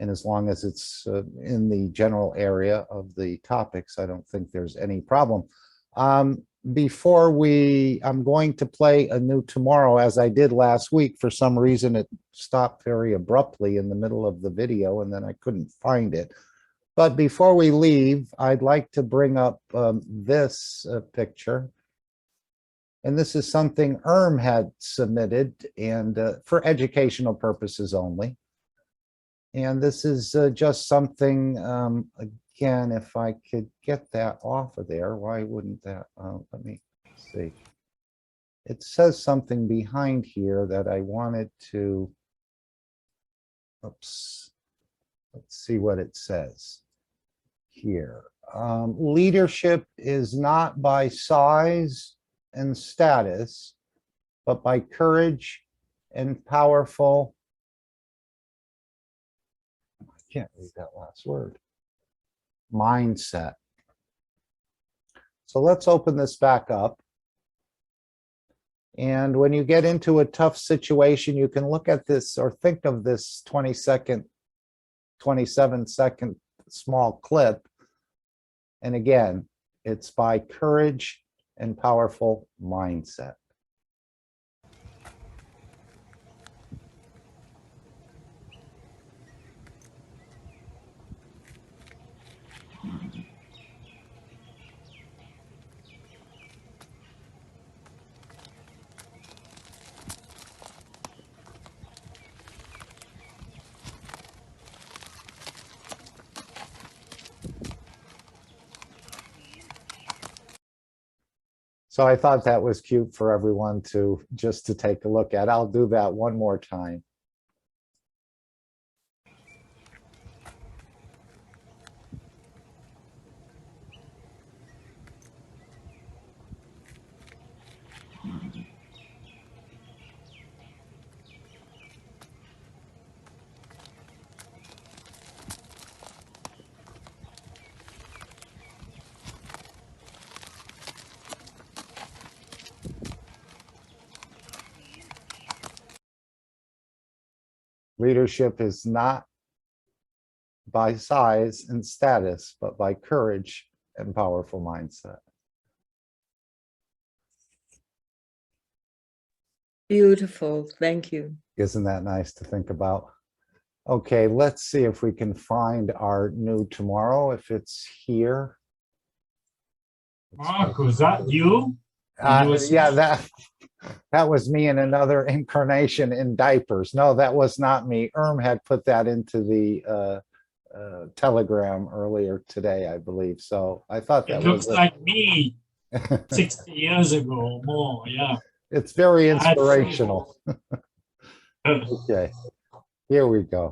S2: And as long as it's in the general area of the topics, I don't think there's any problem. I'm going to play a new tomorrow, as I did last week. For some reason, it stopped very abruptly in the middle of the video, and then I couldn't find it. But before we leave, I'd like to bring up this picture. And this is something had submitted, and for educational purposes only. And this is just something, again, if I could get that off of there, why wouldn't that, let me see. It says something behind here that I wanted to, oops, let's see what it says here. Leadership is not by size and status, but by courage and powerful. I can't read that last word. Mindset. So let's open this back up. And when you get into a tough situation, you can look at this or think of this 27 second small clip. And again, it's by courage and powerful mindset. So I thought that was cute for everyone to just to take a look at. I'll do that one more time. Leadership is not by size and status, but by courage and powerful mindset.
S4: Beautiful. Thank you.
S2: Isn't that nice to think about? Okay, let's see if we can find our new tomorrow, if it's here.
S5: Mark, was that you?
S2: Yeah, that was me in another incarnation in diapers. No, that was not me. had put that into the telegram earlier today, I believe. So I thought that
S5: It looks
S2: was
S5: like me 60 years ago or more, yeah.
S2: It's very
S5: I had-
S2: inspirational. Okay, here we go.